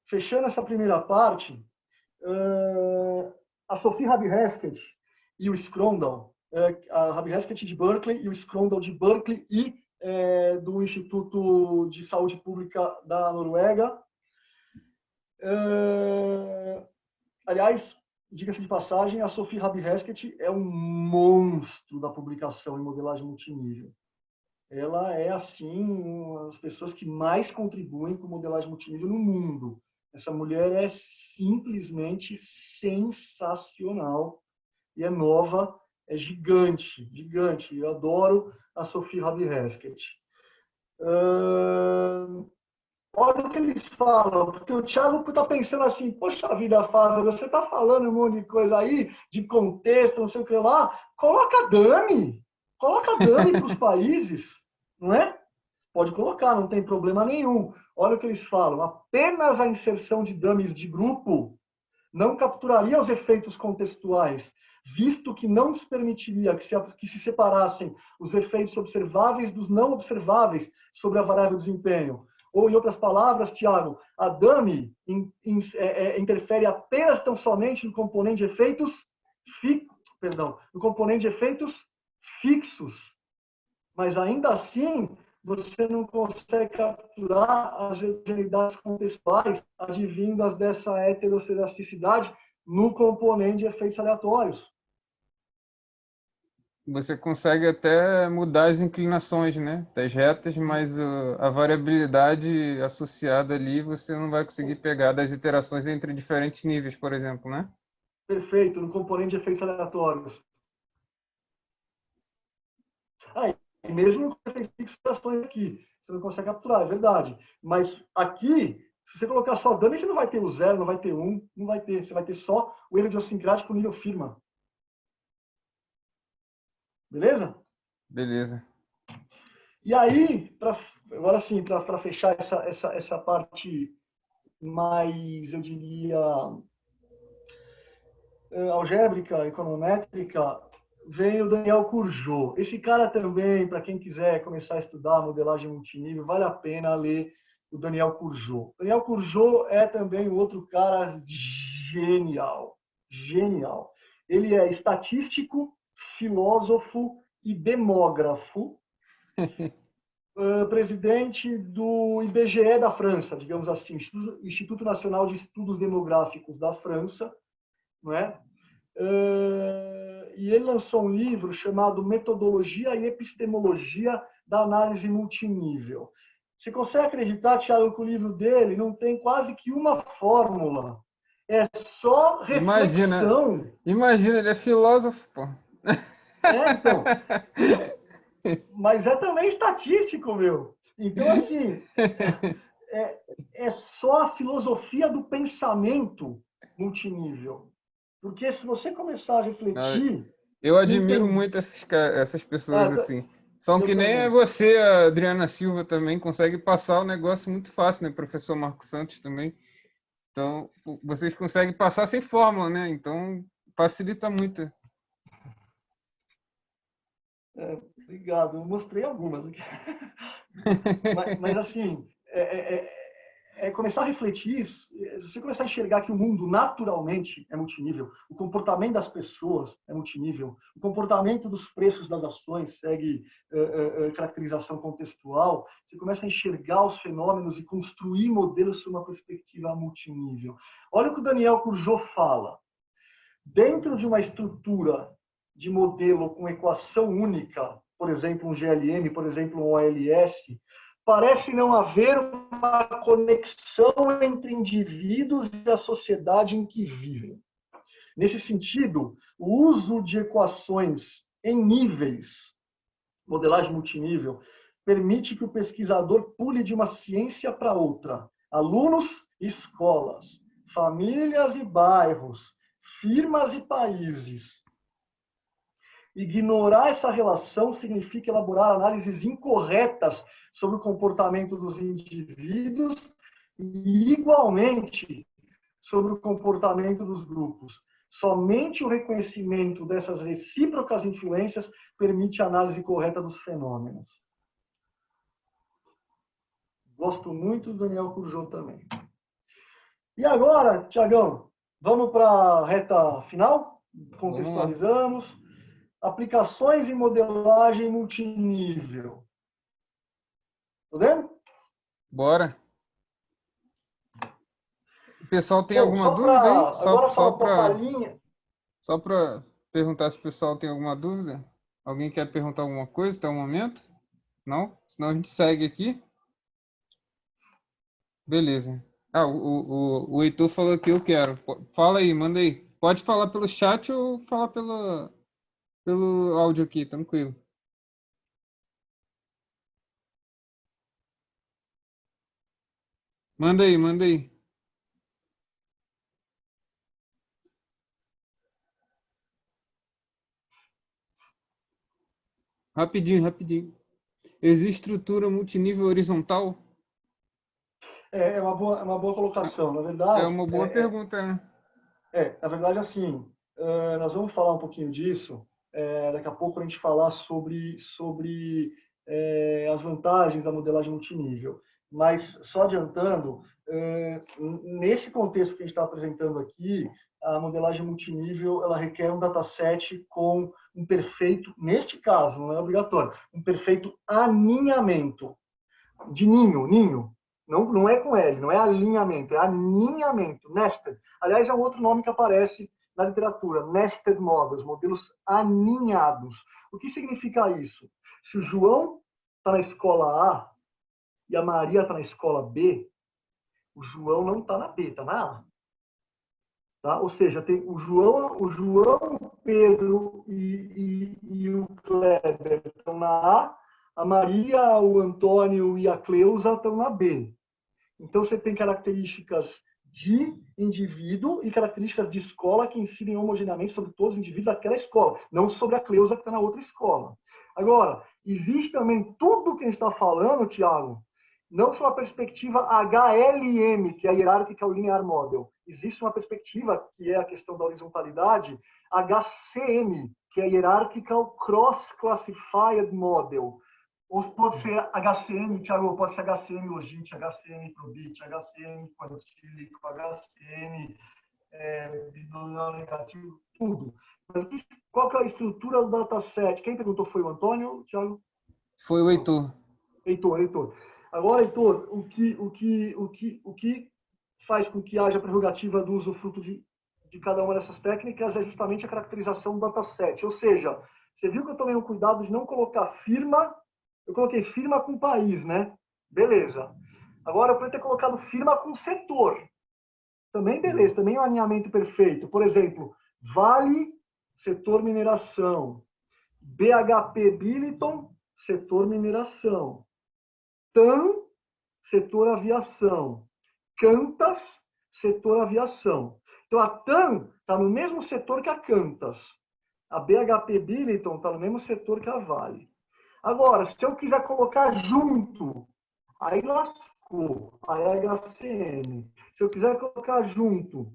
fechando essa primeira parte, a Sophie Rabi-Hesketh e o Scrondal, a Rabi-Hesketh de Berkeley e o Scrondal de Berkeley e do Instituto de Saúde Pública da Noruega. Aliás, diga-se de passagem, a Sophie Rabi-Hesketh é um monstro da publicação em modelagem multinível. ela é, assim, uma das pessoas que mais contribuem com modelagem multinível no mundo. Essa mulher é simplesmente sensacional e é nova, é gigante, gigante. Eu adoro a Sophie Rabi-Hesketh. Olha o que eles falam, porque o Thiago está pensando assim, poxa vida, Fábio, você está falando um monte de coisa aí, de contexto, não sei o que lá, coloca dummy para os países, não é? Pode colocar, não tem problema nenhum. Olha o que eles falam, apenas a inserção de dummies de grupo não capturaria os efeitos contextuais, visto que não lhes permitiria que se separassem os efeitos observáveis dos não observáveis sobre a variável desempenho. Ou, em outras palavras, Tiago, a dummy interfere apenas tão somente no componente de efeitos no componente de efeitos fixos. Mas ainda assim, você não consegue capturar as heterogeneidades contextuais advindas dessa heterocedasticidade no componente de efeitos aleatórios. Você consegue até mudar as inclinações, né, das retas, mas a variabilidade associada ali você não vai conseguir pegar das iterações entre diferentes níveis, por exemplo, né? Perfeito, no componente de efeitos aleatórios. E mesmo com efeitos fixações aqui, você não consegue capturar, é verdade. Mas aqui, se você colocar só dummy, você não vai ter o 0, não vai ter 1, não vai ter. Você vai ter só o erro idiosincrático nível firma. Beleza? Beleza. E aí, agora sim, para fechar essa parte mais, eu diria, algébrica, econométrica, vem o Daniel Courgeot. Esse cara também, para quem quiser começar a estudar modelagem multinível, vale a pena ler o Daniel Courgeot. Daniel Courgeot é também um outro cara genial. Genial. Ele é estatístico, filósofo e demógrafo, presidente do IBGE da França, digamos assim, Instituto Nacional de Estudos Demográficos da França, não é? E ele lançou um livro chamado Metodologia e Epistemologia da Análise Multinível. Você consegue acreditar, Thiago, que o livro dele não tem quase que uma fórmula? É só reflexão. Imagina, ele é filósofo, pô. Então. Mas é também estatístico, meu. Então, assim, é só a filosofia do pensamento multinível. Porque se você começar a refletir... Eu admiro muito essas pessoas assim. São que nem também. você, a Adriana Silva também, consegue passar o negócio muito fácil, né? Professor Marco Santos também. Então, vocês conseguem passar sem fórmula, né? Então, facilita muito. Obrigado. Eu mostrei algumas aqui. mas assim, começar a refletir, se você começar a enxergar que o mundo naturalmente é multinível, o comportamento das pessoas é multinível, o comportamento dos preços das ações segue caracterização contextual, você começa a enxergar os fenômenos e construir modelos sob uma perspectiva multinível. Olha o que o Daniel Courgeot fala. Dentro de uma estrutura de modelo com equação única, por exemplo, um GLM, por exemplo, um OLS, parece não haver uma conexão entre indivíduos e a sociedade em que vivem. Nesse sentido, o uso de equações em níveis, modelagem multinível, permite que o pesquisador pule de uma ciência para outra. Alunos e escolas, famílias e bairros, firmas e países. Ignorar essa relação significa elaborar análises incorretas sobre o comportamento dos indivíduos e, igualmente, sobre o comportamento dos grupos. Somente o reconhecimento dessas recíprocas influências permite a análise correta dos fenômenos. Gosto muito do Daniel Courgeot também. E agora, Tiagão, vamos para a reta final? Contextualizamos. Aplicações em modelagem multinível. Podemos? Bora. O pessoal tem alguma dúvida aí? Agora só para palhinha. Só para perguntar se o pessoal tem alguma dúvida. Alguém quer perguntar alguma coisa até o momento? Não? Senão a gente segue aqui. Beleza. Ah, o Heitor falou que eu quero. Fala aí, manda aí. Pode falar pelo chat ou falar pelo áudio aqui, tranquilo. Manda aí, manda aí. Rapidinho, rapidinho. Existe estrutura multinível horizontal? É uma boa colocação. Na É verdade, uma boa pergunta, né? na verdade, assim, nós vamos falar um pouquinho disso. Daqui a pouco a gente falar sobre as vantagens da modelagem multinível. Mas, só adiantando, nesse contexto que a gente está apresentando aqui, a modelagem multinível ela requer um dataset com um perfeito, neste caso, não é obrigatório, um perfeito aninhamento. De ninho. Não é com L, não é alinhamento, é aninhamento, nested. Aliás, é um outro nome que aparece na literatura, nested models, modelos aninhados. O que significa isso? Se o João está na escola A e a Maria está na escola B, o João não está na B, está na A. Tá? Ou seja, tem o João, o Pedro e o Kleber estão na A Maria, o Antônio e a Cleusa estão na B. Então, você tem características de indivíduo e características de escola que incidem homogeneamente sobre todos os indivíduos daquela escola, não sobre a Cleusa que está na outra escola. Agora, existe também tudo que a gente está falando, Tiago, não só a perspectiva HLM, que é a Hierarchical Linear Model. Existe uma perspectiva, que é a questão da horizontalidade, HCM, que é a Hierarchical Cross Classified Model. Ou pode ser HCM, Thiago, pode ser HCM Logit, HCM Probit, HCM Quantílico, HCM binomial negativo, tudo. Mas qual que é a estrutura do dataset? Quem perguntou foi o Antônio, Thiago? Foi o Heitor. Heitor. Agora, Heitor, o que faz com que haja prerrogativa do usufruto de cada uma dessas técnicas é justamente a caracterização do dataset. Ou seja, você viu que eu tomei um cuidado de não colocar firma. Eu coloquei firma com país, né? Beleza. Agora eu poderia ter colocado firma com setor. Também beleza, também é um alinhamento perfeito. Por exemplo, Vale, setor mineração. BHP Billiton, setor mineração. TAM, setor aviação. Qantas, setor aviação. Então, a TAM está no mesmo setor que a Qantas. A BHP Billiton está no mesmo setor que a Vale. Agora, se eu quiser colocar junto, aí lascou, aí é HCM. Se eu quiser colocar junto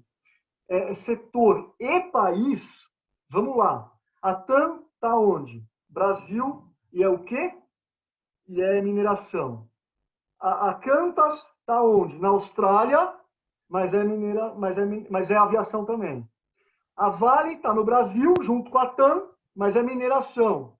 setor e país, vamos lá. A TAM está onde? Brasil, e é o quê? E é mineração. A Qantas está onde? Na Austrália, mas é aviação também. A Vale está no Brasil, junto com a TAM, mas é mineração.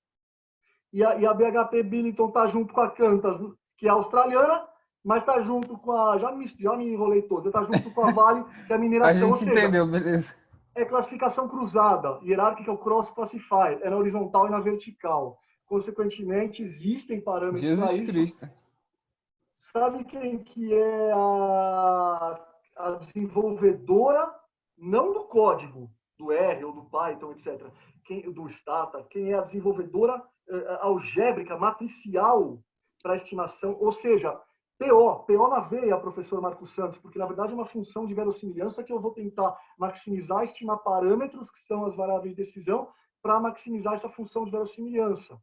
E a BHP Billiton está junto com a Qantas, que é australiana, mas está junto com a... Já me enrolei todo. Está junto com a Vale, que é a mineração. A gente entendeu, beleza. É classificação cruzada, hierárquica, o cross classified, é na horizontal e na vertical. Consequentemente, existem parâmetros para Jesus isso. Cristo. Sabe quem que é a desenvolvedora, não do código, do R ou do Python, etc., do Stata, quem é a desenvolvedora algébrica, matricial para estimação, ou seja, PO na veia, professor Marcos Santos, porque na verdade é uma função de verossimilhança que eu vou tentar maximizar, estimar parâmetros, que são as variáveis de decisão, para maximizar essa função de verossimilhança.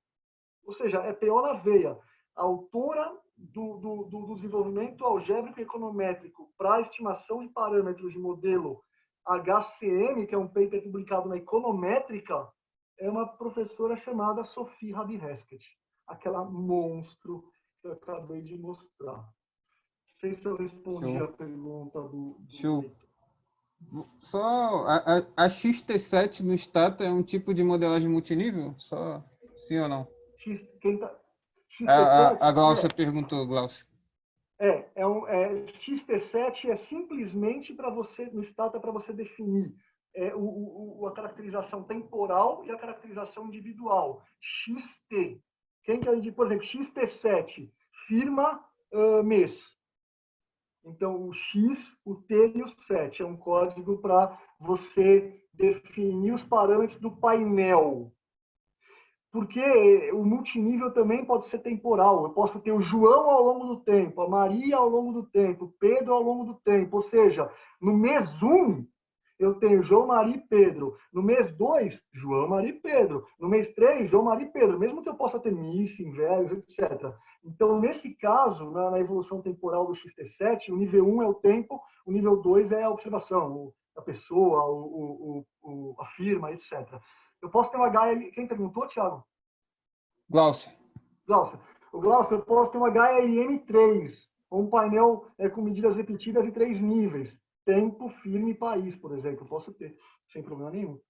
Ou seja, é PO na veia. A autora do desenvolvimento algébrico e econométrico para a estimação de parâmetros de modelo HCM, que é um paper publicado na Econométrica, é uma professora chamada Sophie Rabi Hesketh, aquela monstro que eu acabei de mostrar. Não sei se eu respondi a pergunta do Show. Só a XT7 no Stata é um tipo de modelagem multinível? Só sim ou não? XT7 A Glaucia perguntou, Glaucia. XT7 é simplesmente para você, no Stata, para você definir a caracterização temporal e a caracterização individual. XT. Quem que a gente, por exemplo, XT7, firma, mês. Então, o X, o T e o 7 é um código para você definir os parâmetros do painel. Porque o multinível também pode ser temporal. Eu posso ter o João ao longo do tempo, a Maria ao longo do tempo, o Pedro ao longo do tempo. Ou seja, no mês 1, eu tenho João, Maria e Pedro. No mês 2, João, Maria e Pedro. No mês 3, João, Maria e Pedro. Mesmo que eu possa ter missing, velhos, etc. Então, nesse caso, na evolução temporal do XT7, o nível 1 é o tempo, o nível 2 é a observação, a pessoa, a firma, etc. Eu posso ter um HL... Quem perguntou, Thiago? Glaucio. Glaucio. O Glaucio, eu posso ter um HLM3, um painel com medidas repetidas em 3 níveis. Tempo, firme e país, por exemplo. Eu posso ter, sem problema nenhum.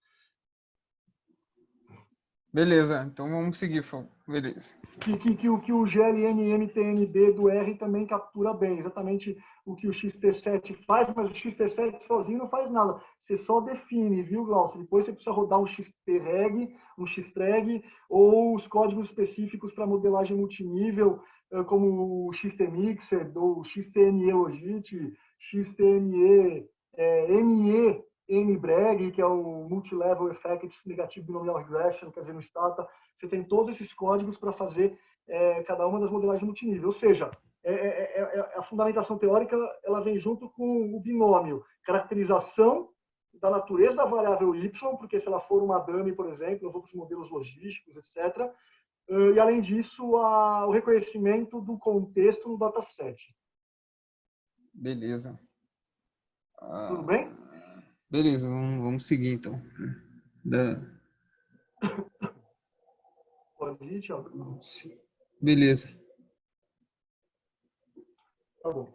Beleza, então vamos seguir. Beleza. Que o GLN-MTNB do R também captura bem. Exatamente o que o XT7 faz, mas o XT7 sozinho não faz nada. Você só define, viu, Glaucio? Depois você precisa rodar um XTREG, um XTREG, ou os códigos específicos para modelagem multinível, como o XTMixer, ou XTNE Logit, XTNE, NE, NBREG, que é o Multilevel Effects Negative Binomial Regression, quer dizer, no Stata. Você tem todos esses códigos para fazer cada uma das modelagens multinível. Ou seja, a fundamentação teórica ela vem junto com o binômio, caracterização da natureza da variável y, porque se ela for uma dummy, por exemplo, eu vou para os modelos logísticos, etc. E, além disso, o reconhecimento do contexto no dataset. Beleza. Tudo bem? Beleza, vamos seguir, então. Pode ir, Thiago. Beleza. Tá bom.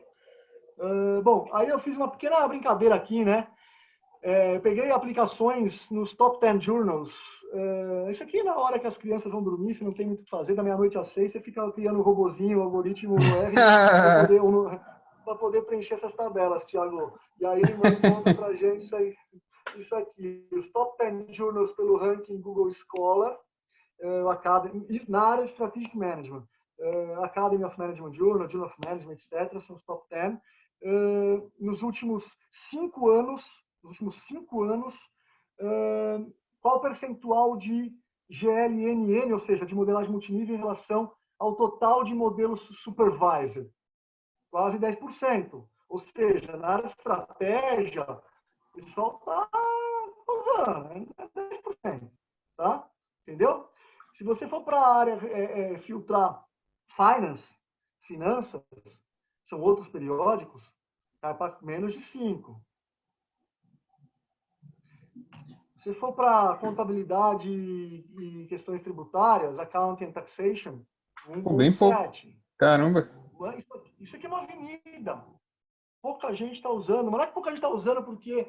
Bom, aí eu fiz uma pequena brincadeira aqui, né? Peguei aplicações nos top 10 journals. Isso aqui na hora que as crianças vão dormir, você não tem muito o que fazer, da meia-noite às 6, você fica criando um robozinho, um algoritmo no R para poder preencher essas tabelas, Thiago. E aí ele manda para a gente isso aqui. Os top 10 journals pelo ranking Google Scholar, na área de Strategic Management. Academy of Management Journal, Journal of Management, etc., são os top 10. Nos últimos 5 anos, qual o percentual de GLNN, ou seja, de modelagem multinível em relação ao total de modelos supervisor? Quase 10%. Ou seja, na área de estratégia, o pessoal está usando, é 10%. Tá? Entendeu? Se você for para a área filtrar finanças, são outros periódicos, vai para menos de 5%. Se for para contabilidade e questões tributárias, accounting and taxation, 1,7%. Caramba! Isso aqui é uma avenida. Pouca gente está usando. Mas não é que pouca gente está usando porque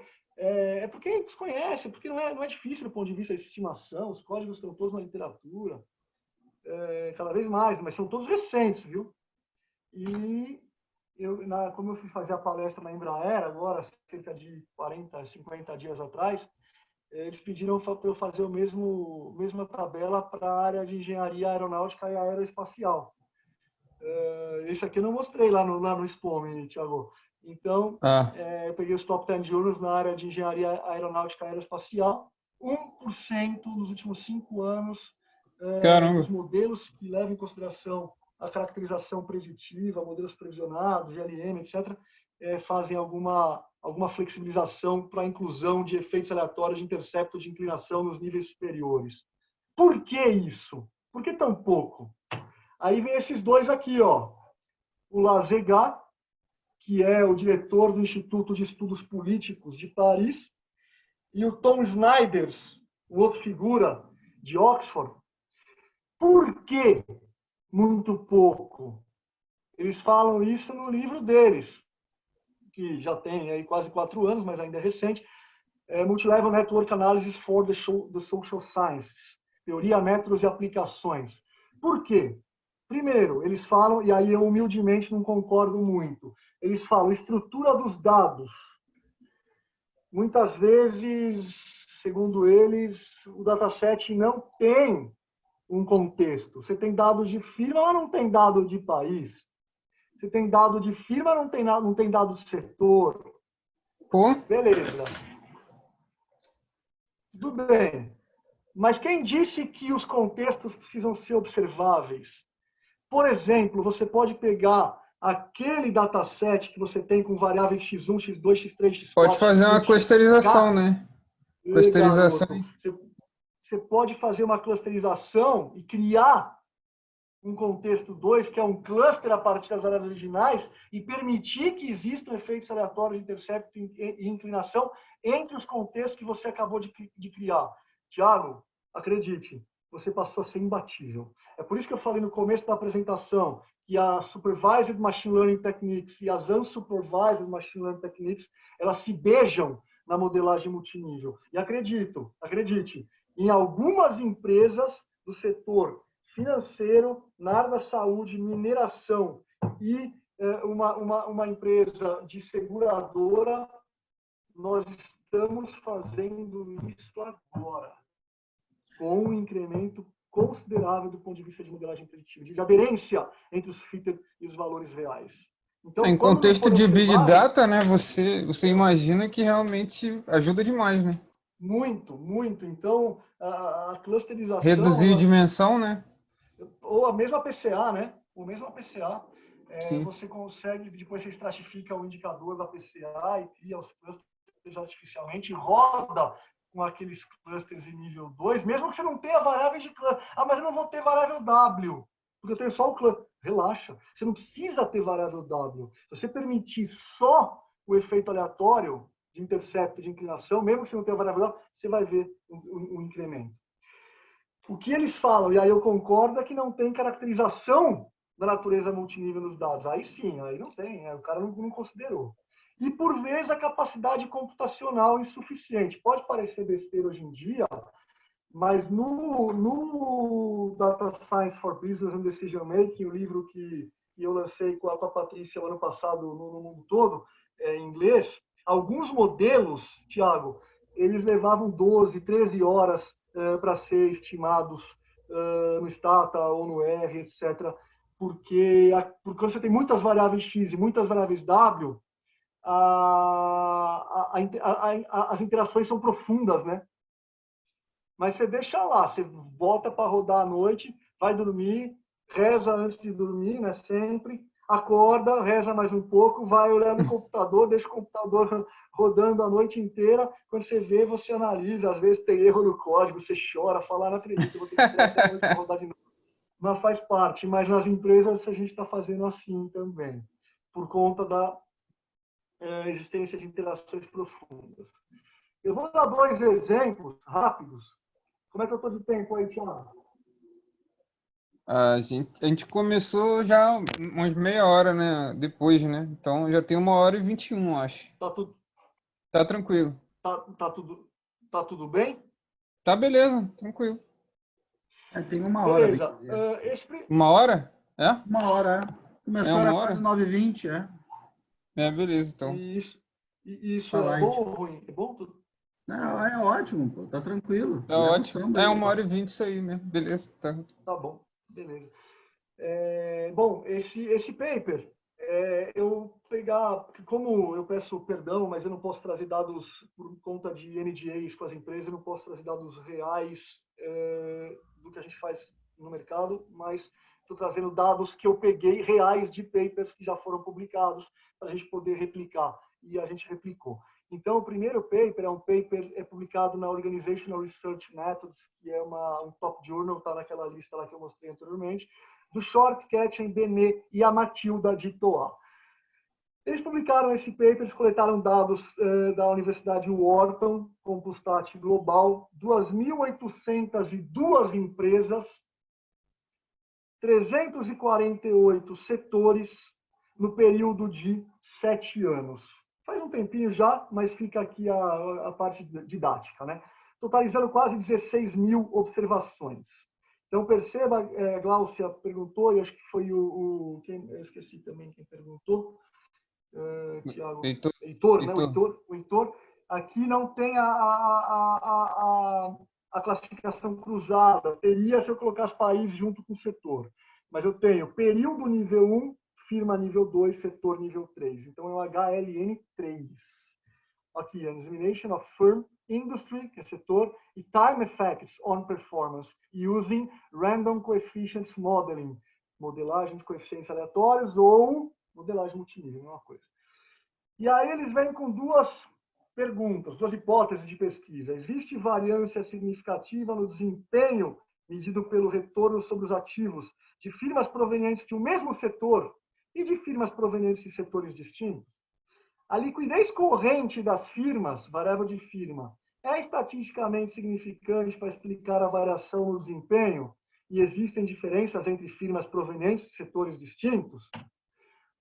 porque desconhece, porque não é difícil do ponto de vista de estimação. Os códigos estão todos na literatura, cada vez mais, mas são todos recentes, viu? E como eu fui fazer a palestra na Embraer, agora, cerca de 40, 50 dias atrás, eles pediram para eu fazer mesma tabela para a área de engenharia aeronáutica e aeroespacial. Isso aqui eu não mostrei lá no SPOM, Thiago. Então, eu peguei os top 10 journals na área de engenharia aeronáutica e aeroespacial. 1% nos últimos 5 anos dos modelos que levam em consideração a caracterização preditiva, modelos previsionados, GLM, etc., fazem alguma flexibilização para a inclusão de efeitos aleatórios de intercepto de inclinação nos níveis superiores. Por que isso? Por que tão pouco? Aí vem esses dois aqui, ó. O Lazegat, que é o diretor do Instituto de Estudos Políticos de Paris, e o Tom Snyders, um outro figura de Oxford. Por que muito pouco? Eles falam isso no livro deles, que já tem aí quase 4 anos, mas ainda é recente, Multilevel Network Analysis for the Social Sciences, Teoria, Métodos e Aplicações. Por quê? Primeiro, eles falam, e aí eu humildemente não concordo muito, eles falam estrutura dos dados. Muitas vezes, segundo eles, o dataset não tem um contexto. Você tem dados de firma, mas não tem dado de país. Você tem dado de firma, não tem dado de setor. Pô, Beleza. Tudo bem. Mas quem disse que os contextos precisam ser observáveis? Por exemplo, você pode pegar aquele dataset que você tem com variáveis x1, x2, x3, pode x4, fazer uma x5, clusterização, xk. né? E, Clusterização. garoto, você pode fazer uma clusterização e criar um contexto 2, que é um cluster a partir das variáveis originais, e permitir que existam efeitos aleatórios de intercepto e inclinação entre os contextos que você acabou de criar. Tiago, acredite, você passou a ser imbatível. É por isso que eu falei no começo da apresentação que a Supervised Machine Learning Techniques e as Unsupervised Machine Learning Techniques, elas se beijam na modelagem multinível. E acredite, em algumas empresas do setor financeiro, na área da saúde, mineração e uma empresa de seguradora, nós estamos fazendo isso agora, com um incremento considerável do ponto de vista de modelagem preditiva, de aderência entre os FITER e os valores reais. Então, Em quando não contexto forem de Big observáveis, Data, né, você imagina que realmente ajuda demais, né? muito. Então, a clusterização, Reduzir dimensão, né? ou a mesma PCA, né? O mesmo PCA, Sim. você consegue, depois você estratifica o indicador da PCA e cria os clusters artificialmente, roda com aqueles clusters de nível 2, mesmo que você não tenha variáveis de cluster. Ah, mas eu não vou ter variável W, porque eu tenho só o cluster. Relaxa, você não precisa ter variável W. Se você permitir só o efeito aleatório de intercepto, de inclinação, mesmo que você não tenha variável W, você vai ver um incremento. O que eles falam, e aí eu concordo, é que não tem caracterização da natureza multinível nos dados. Aí sim, aí não tem, o cara não considerou. E, por vezes, a capacidade computacional insuficiente. Pode parecer besteira hoje em dia, mas no Data Science for Business and Decision Making, o livro que eu lancei com a Patrícia ano passado no mundo todo, em inglês, alguns modelos, Tiago, eles levavam 12, 13 horas para ser estimados no Stata ou no R, etc. Porque quando você tem muitas variáveis X e muitas variáveis W, as interações são profundas, né? Mas você deixa lá, você bota para rodar à noite, vai dormir, reza antes de dormir, né? Sempre. Acorda, reza mais um pouco, vai olhar no computador, deixa o computador rodando a noite inteira. Quando você vê, você analisa. Às vezes tem erro no código, você chora, fala, não acredito, eu vou ter que esperar até a noite para rodar de novo. Mas faz parte. Mas nas empresas a gente está fazendo assim também, por conta da existência de interações profundas. Eu vou dar 2 exemplos rápidos. Como é que eu estou de tempo aí, Tiago? A gente começou já umas meia hora, né? Depois, né? Então já tem 1h21, acho. Tá tranquilo. Tá tudo bem? Tá beleza, tranquilo. Tem 1 hora, bem Beleza. dizer. 1 hora? É? 1 hora, é. É Começou, uma era hora? quase 9h20, É, beleza, então. Isso Tá é light. bom ou ruim? É bom tudo? Não, é ótimo, pô, tá tranquilo. Tá Leva o ótimo. samba É aí. 1h20 isso aí mesmo. Beleza, tá. Tá bom, beleza. Bom, esse paper, eu pegar, como eu peço perdão, mas eu não posso trazer dados por conta de NDAs com as empresas, eu não posso trazer dados reais do que a gente faz no mercado, mas estou trazendo dados que eu peguei reais de papers que já foram publicados para a gente poder replicar, e a gente replicou. Então, o primeiro paper é um paper publicado na Organizational Research Methods, que é um top journal, está naquela lista lá que eu mostrei anteriormente, do Shortcat, Benet e a Matilda de Toa. Eles publicaram esse paper, eles coletaram dados da Universidade Wharton, Compustat Global, 2.802 empresas, 348 setores, no período de 7 anos. Faz um tempinho já, mas fica aqui a parte didática, né? Totalizando quase 16 mil observações. Então, perceba, Gláucia perguntou, e acho que foi eu esqueci também quem perguntou, Tiago, Heitor, né? O Heitor. Aqui não tem a classificação cruzada teria se eu colocasse país junto com o setor. Mas eu tenho período nível 1, firma nível 2, setor nível 3. Então, é o HLN3. Aqui, Examination of Firm, Industry, que é setor, e Time Effects on Performance, using Random Coefficients Modeling, modelagem de coeficientes aleatórios ou modelagem multinível, não é uma coisa. E aí eles vêm com duas perguntas, duas hipóteses de pesquisa. Existe variância significativa no desempenho medido pelo retorno sobre os ativos de firmas provenientes de um mesmo setor e de firmas provenientes de setores distintos? A liquidez corrente das firmas, variável de firma, é estatisticamente significante para explicar a variação no desempenho? E existem diferenças entre firmas provenientes de setores distintos?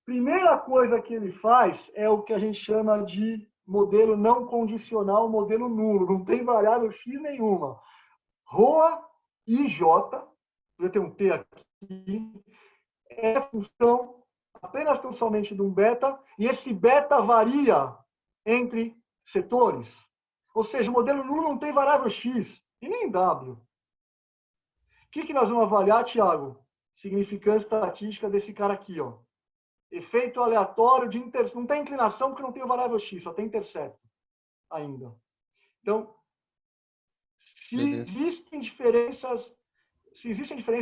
Primeira coisa que ele faz é o que a gente chama de modelo não condicional, modelo nulo. Não tem variável X nenhuma. ROA IJ, vai ter um T aqui, é função apenas tão somente de um beta, e esse beta varia entre setores. Ou seja, o modelo nulo não tem variável X e nem W. O que nós vamos avaliar, Thiago? Significância estatística desse cara aqui, ó. Efeito aleatório de intercepto. Não tem inclinação porque não tem variável X, só tem intercepto ainda. Então, se existem diferenças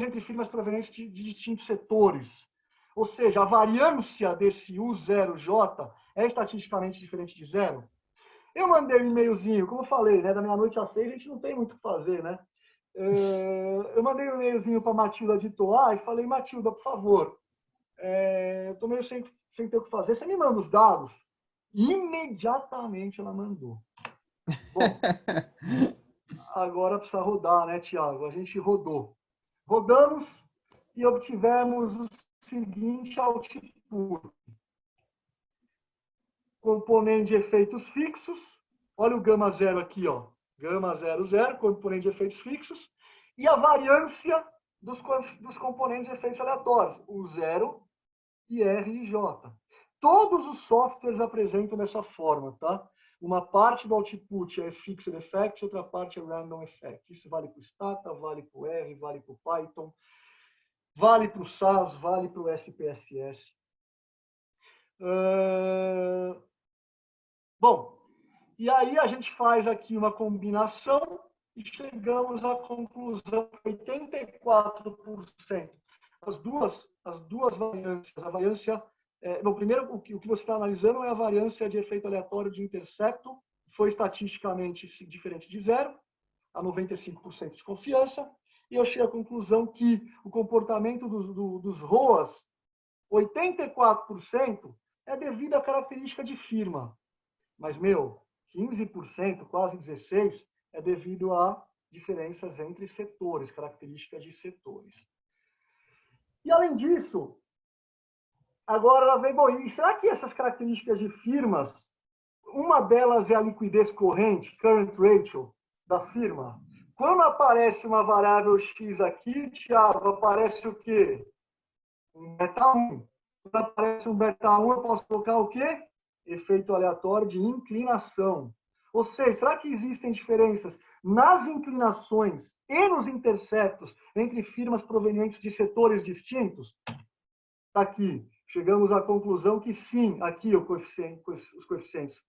entre firmas provenientes de distintos setores, ou seja, a variância desse U0J é estatisticamente diferente de zero. Eu mandei um e-mailzinho, como eu falei, né, da meia-noite às 6, a gente não tem muito o que fazer, né? Eu mandei um e-mailzinho para a Matilda de Toá e falei, Matilda, por favor, eu estou meio sem ter o que fazer, você me manda os dados? Imediatamente ela mandou. Bom, agora precisa rodar, né, Tiago? A gente rodou. Rodamos e obtivemos o seguinte output. Componente de efeitos fixos. Olha o gama zero aqui, ó. Gama 00, componente de efeitos fixos. E a variância dos componentes de efeitos aleatórios. O 0 e R e J. Todos os softwares apresentam dessa forma, tá? Uma parte do output é Fixed Effect, outra parte é Random Effect. Isso vale para o Stata, vale para o R, vale para o Python, vale para o SAS, vale para o SPSS. Bom, e aí a gente faz aqui uma combinação e chegamos à conclusão que 84%. As duas variâncias, a variância... primeiro, o que você está analisando é a variância de efeito aleatório de intercepto, foi estatisticamente diferente de zero, a 95% de confiança, e eu chego à conclusão que o comportamento dos ROAS, 84%, é devido à característica de firma. Mas, 15%, quase 16%, é devido a diferenças entre setores, características de setores. E, além disso, agora ela vem, bom, e será que essas características de firmas, uma delas é a liquidez corrente, current ratio, da firma? Quando aparece uma variável X aqui, Thiago, aparece o quê? Um beta 1. Quando aparece um beta 1, eu posso colocar o quê? Efeito aleatório de inclinação. Ou seja, será que existem diferenças nas inclinações e nos interceptos entre firmas provenientes de setores distintos? Está aqui. Chegamos à conclusão que sim, aqui os coeficientes,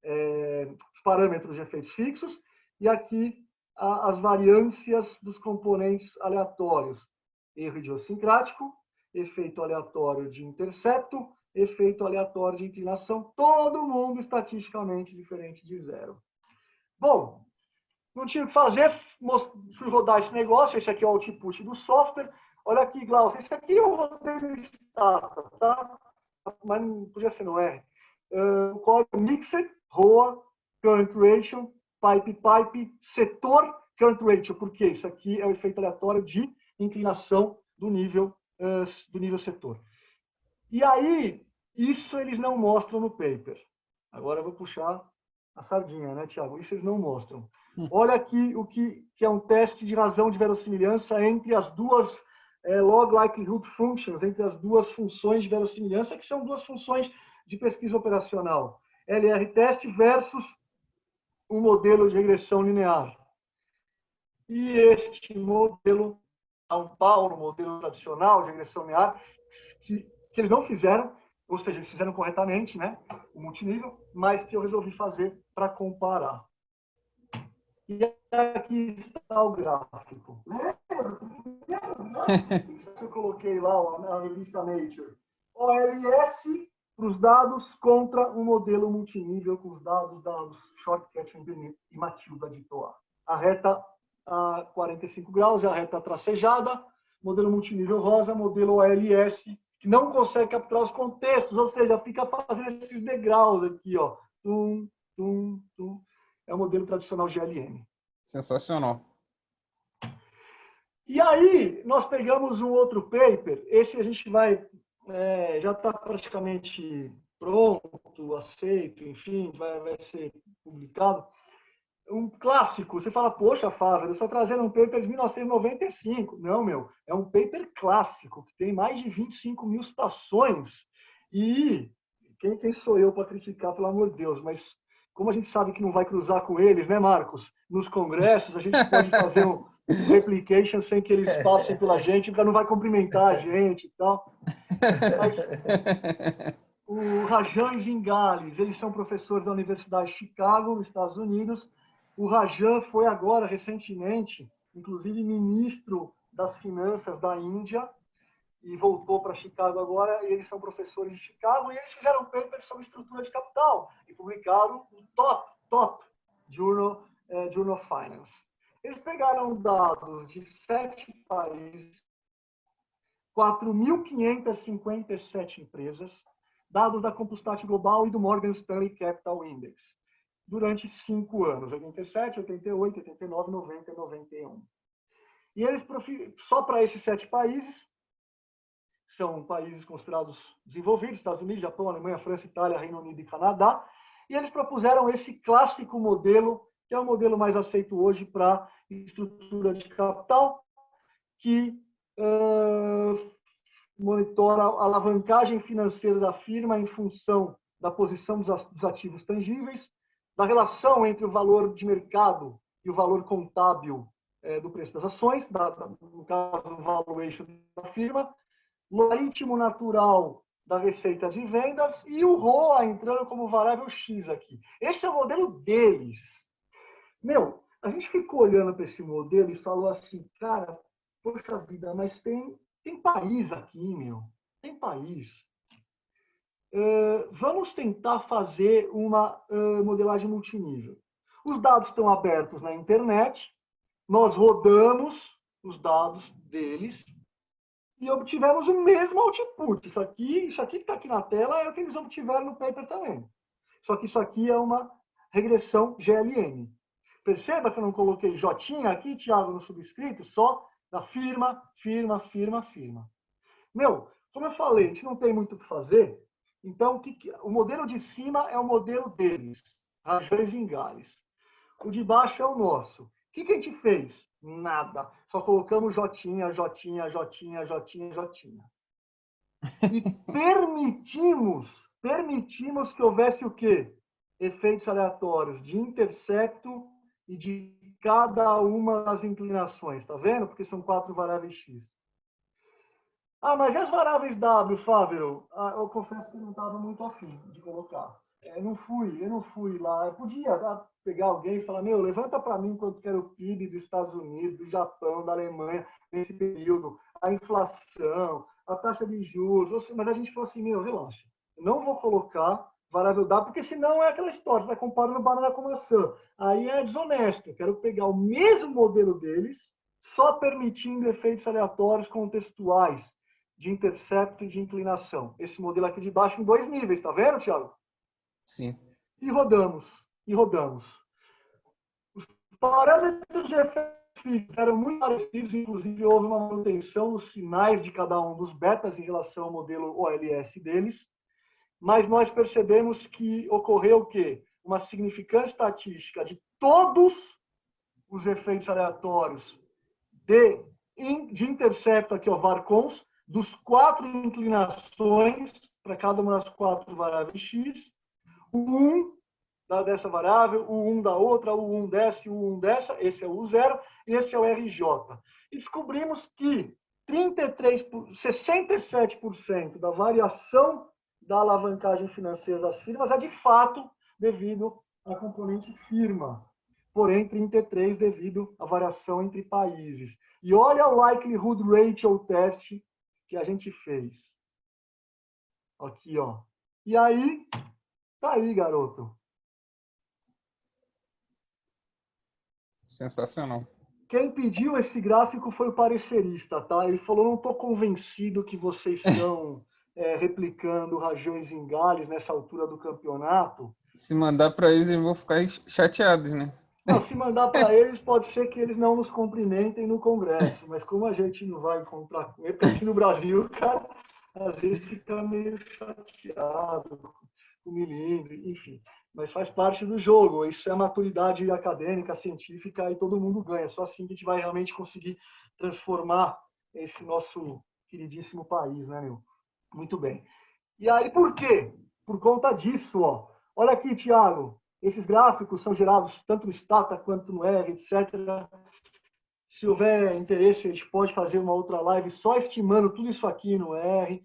os parâmetros de efeitos fixos, e aqui as variâncias dos componentes aleatórios. Erro idiosincrático, efeito aleatório de intercepto, efeito aleatório de inclinação, todo mundo estatisticamente diferente de zero. Bom, não tinha o que fazer, fui rodar esse negócio, esse aqui é o output do software. Olha aqui, Glaucio, esse aqui eu rodei no Stata, tá? Mas não podia ser no R. O código Mixed, ROA, Current Ratio, Pipe, Setor, Current Ratio. Por quê? Isso aqui é o efeito aleatório de inclinação do nível setor. E aí, isso eles não mostram no paper. Agora eu vou puxar a sardinha, né, Thiago? Isso eles não mostram. Olha aqui o que é um teste de razão de verossimilhança entre as duas log likelihood functions, entre as duas funções de verossimilhança, que são duas funções de pesquisa operacional. LR teste versus um modelo de regressão linear. E este modelo dá um pau no modelo tradicional de regressão linear, que eles não fizeram, ou seja, eles fizeram corretamente, né, o multinível, mas que eu resolvi fazer para comparar. E aqui está o gráfico. Eu coloquei lá na revista Nature. OLS para os dados contra um modelo multinível com os dados Shortcut e Matilda de Toa. A reta a 45 graus é a reta tracejada, modelo multinível rosa, modelo OLS, que não consegue capturar os contextos, ou seja, fica fazendo esses degraus aqui, ó. Tum, tum, tum. É o modelo tradicional GLM. Sensacional. E aí, nós pegamos um outro paper, esse a gente vai, já está praticamente pronto, aceito, enfim, vai ser publicado. Um clássico, você fala, poxa, Fábio, eu estou trazendo um paper de 1995. Não, meu, é um paper clássico, que tem mais de 25 mil citações. E quem sou eu para criticar, pelo amor de Deus, mas como a gente sabe que não vai cruzar com eles, né, Marcos? Nos congressos, a gente pode fazer um replication sem que eles passem pela gente, porque não vai cumprimentar a gente e tal. Mas o Rajan e Zingales, eles são professores da Universidade de Chicago, nos Estados Unidos. O Rajan foi agora, recentemente, inclusive ministro das Finanças da Índia, e voltou para Chicago agora, e eles são professores de Chicago, e eles fizeram um paper sobre estrutura de capital, e publicaram no top Journal of Finance. Eles pegaram dados de 7 países, 4.557 empresas, dados da Compustat Global e do Morgan Stanley Capital Index, durante 5 anos, 87, 88, 89, 90 e 91. E eles, só para esses 7 países, são países considerados desenvolvidos, Estados Unidos, Japão, Alemanha, França, Itália, Reino Unido e Canadá, e eles propuseram esse clássico modelo, que é o modelo mais aceito hoje para estrutura de capital, que monitora a alavancagem financeira da firma em função da posição dos ativos tangíveis, da relação entre o valor de mercado e o valor contábil do preço das ações, no caso, o valuation da firma, logaritmo natural da receita de vendas e o ROA entrando como variável X aqui. Esse é o modelo deles. Meu, a gente ficou olhando para esse modelo e falou assim, cara, poxa vida, mas tem país aqui, meu. Tem país. Vamos tentar fazer uma modelagem multinível. Os dados estão abertos na internet, nós rodamos os dados deles e obtivemos o mesmo output. Isso aqui que está aqui na tela é o que eles obtiveram no paper também. Só que isso aqui é uma regressão GLM. Perceba que eu não coloquei J aqui, Thiago, no subscrito, só da firma. Meu, como eu falei, a gente não tem muito o que fazer, então o modelo de cima é o modelo deles, Rajan e Zingales. O de baixo é o nosso. O que a gente fez? Nada. Só colocamos Jotinha. E permitimos que houvesse o quê? Efeitos aleatórios de intercepto e de cada uma das inclinações. Tá vendo? Porque são 4 variáveis X. Ah, mas e as variáveis W, Fávero? Eu confesso que não estava muito afim de colocar. Eu não fui lá. Eu podia pegar alguém e falar, meu, levanta para mim quanto que era o PIB dos Estados Unidos, do Japão, da Alemanha, nesse período, a inflação, a taxa de juros. Mas a gente falou assim, meu, relaxa. Eu não vou colocar variável W, porque senão é aquela história, você vai comparando banana com maçã. Aí é desonesto. Eu quero pegar o mesmo modelo deles, só permitindo efeitos aleatórios contextuais de intercepto e de inclinação. Esse modelo aqui de baixo em 2 níveis, tá vendo, Thiago? Sim. E rodamos. Os parâmetros de efeito eram muito parecidos, inclusive houve uma manutenção nos sinais de cada um dos betas em relação ao modelo OLS deles, mas nós percebemos que ocorreu o quê? Uma significância estatística de todos os efeitos aleatórios de intercepto aqui, ó, VARCONS, dos 4 inclinações para cada uma das 4 variáveis X, dessa variável, o 1 da outra, o 1 dessa e o 1 dessa, esse é o U0 e esse é o RJ. E descobrimos que 67% da variação da alavancagem financeira das firmas é de fato devido à componente firma, porém 33% devido à variação entre países. E olha o likelihood ratio test que a gente fez. Aqui, ó. E aí, tá aí, garoto. Sensacional. Quem pediu esse gráfico foi o parecerista, tá? Ele falou, não estou convencido que vocês estão replicando Rajões em Gales nessa altura do campeonato. Se mandar para eles, eles vão ficar chateados, né? Não, se mandar para eles, pode ser que eles não nos cumprimentem no Congresso, mas como a gente não vai encontrar com ele, porque aqui no Brasil, cara, às vezes fica meio chateado, com milímetro, enfim. Mas faz parte do jogo. Isso é a maturidade acadêmica, científica, e todo mundo ganha. Só assim que a gente vai realmente conseguir transformar esse nosso queridíssimo país, né, meu? Muito bem. E aí, por quê? Por conta disso, ó. Olha aqui, Thiago. Esses gráficos são gerados tanto no Stata quanto no R, etc. Se houver interesse, a gente pode fazer uma outra live só estimando tudo isso aqui no R,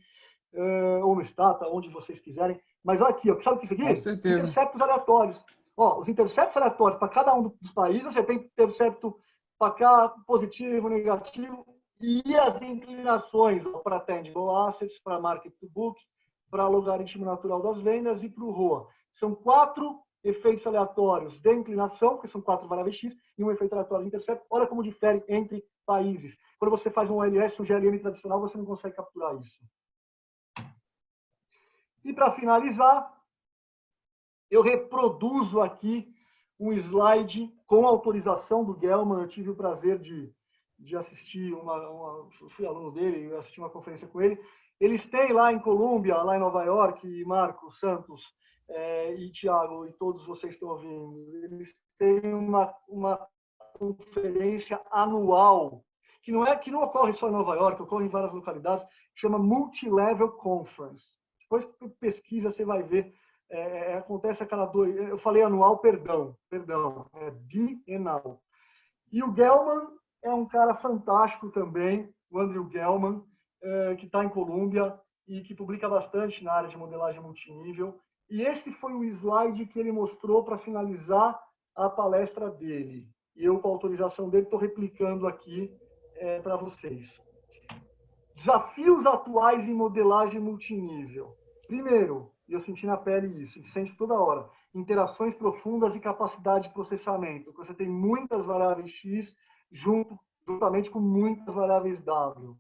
ou no Stata, onde vocês quiserem. Mas olha aqui, ó, sabe o que é isso aqui? Com certeza. Interceptos aleatórios. Ó, os interceptos aleatórios para cada um dos países, você tem intercepto para cá, positivo, negativo, e as inclinações para tangible assets, para market to book, para logaritmo natural das vendas e para o ROA. São 4 efeitos aleatórios de inclinação, que são 4 variáveis X, e um efeito aleatório de intercepto. Olha como difere entre países. Quando você faz um OLS, um GLM tradicional, você não consegue capturar isso. E para finalizar, eu reproduzo aqui um slide com autorização do Gelman. Eu tive o prazer de assistir fui aluno dele, eu assisti uma conferência com ele. Eles têm lá em Colômbia, lá em Nova York, e Marcos, Santos e Thiago, e todos vocês estão ouvindo, eles têm uma conferência anual, que não ocorre só em Nova York, ocorre em várias localidades, chama Multilevel Conference. Depois que pesquisa, você vai ver. Acontece a cada 2... Eu falei anual, perdão. É bienal. E o Gelman é um cara fantástico também, o Andrew Gelman, que está em Colômbia e que publica bastante na área de modelagem multinível. E esse foi o slide que ele mostrou para finalizar a palestra dele. E eu, com a autorização dele, estou replicando aqui para vocês. Desafios atuais em modelagem multinível. Primeiro, e eu senti na pele isso, a gente sente toda hora, interações profundas e capacidade de processamento. Você tem muitas variáveis X juntamente com muitas variáveis W.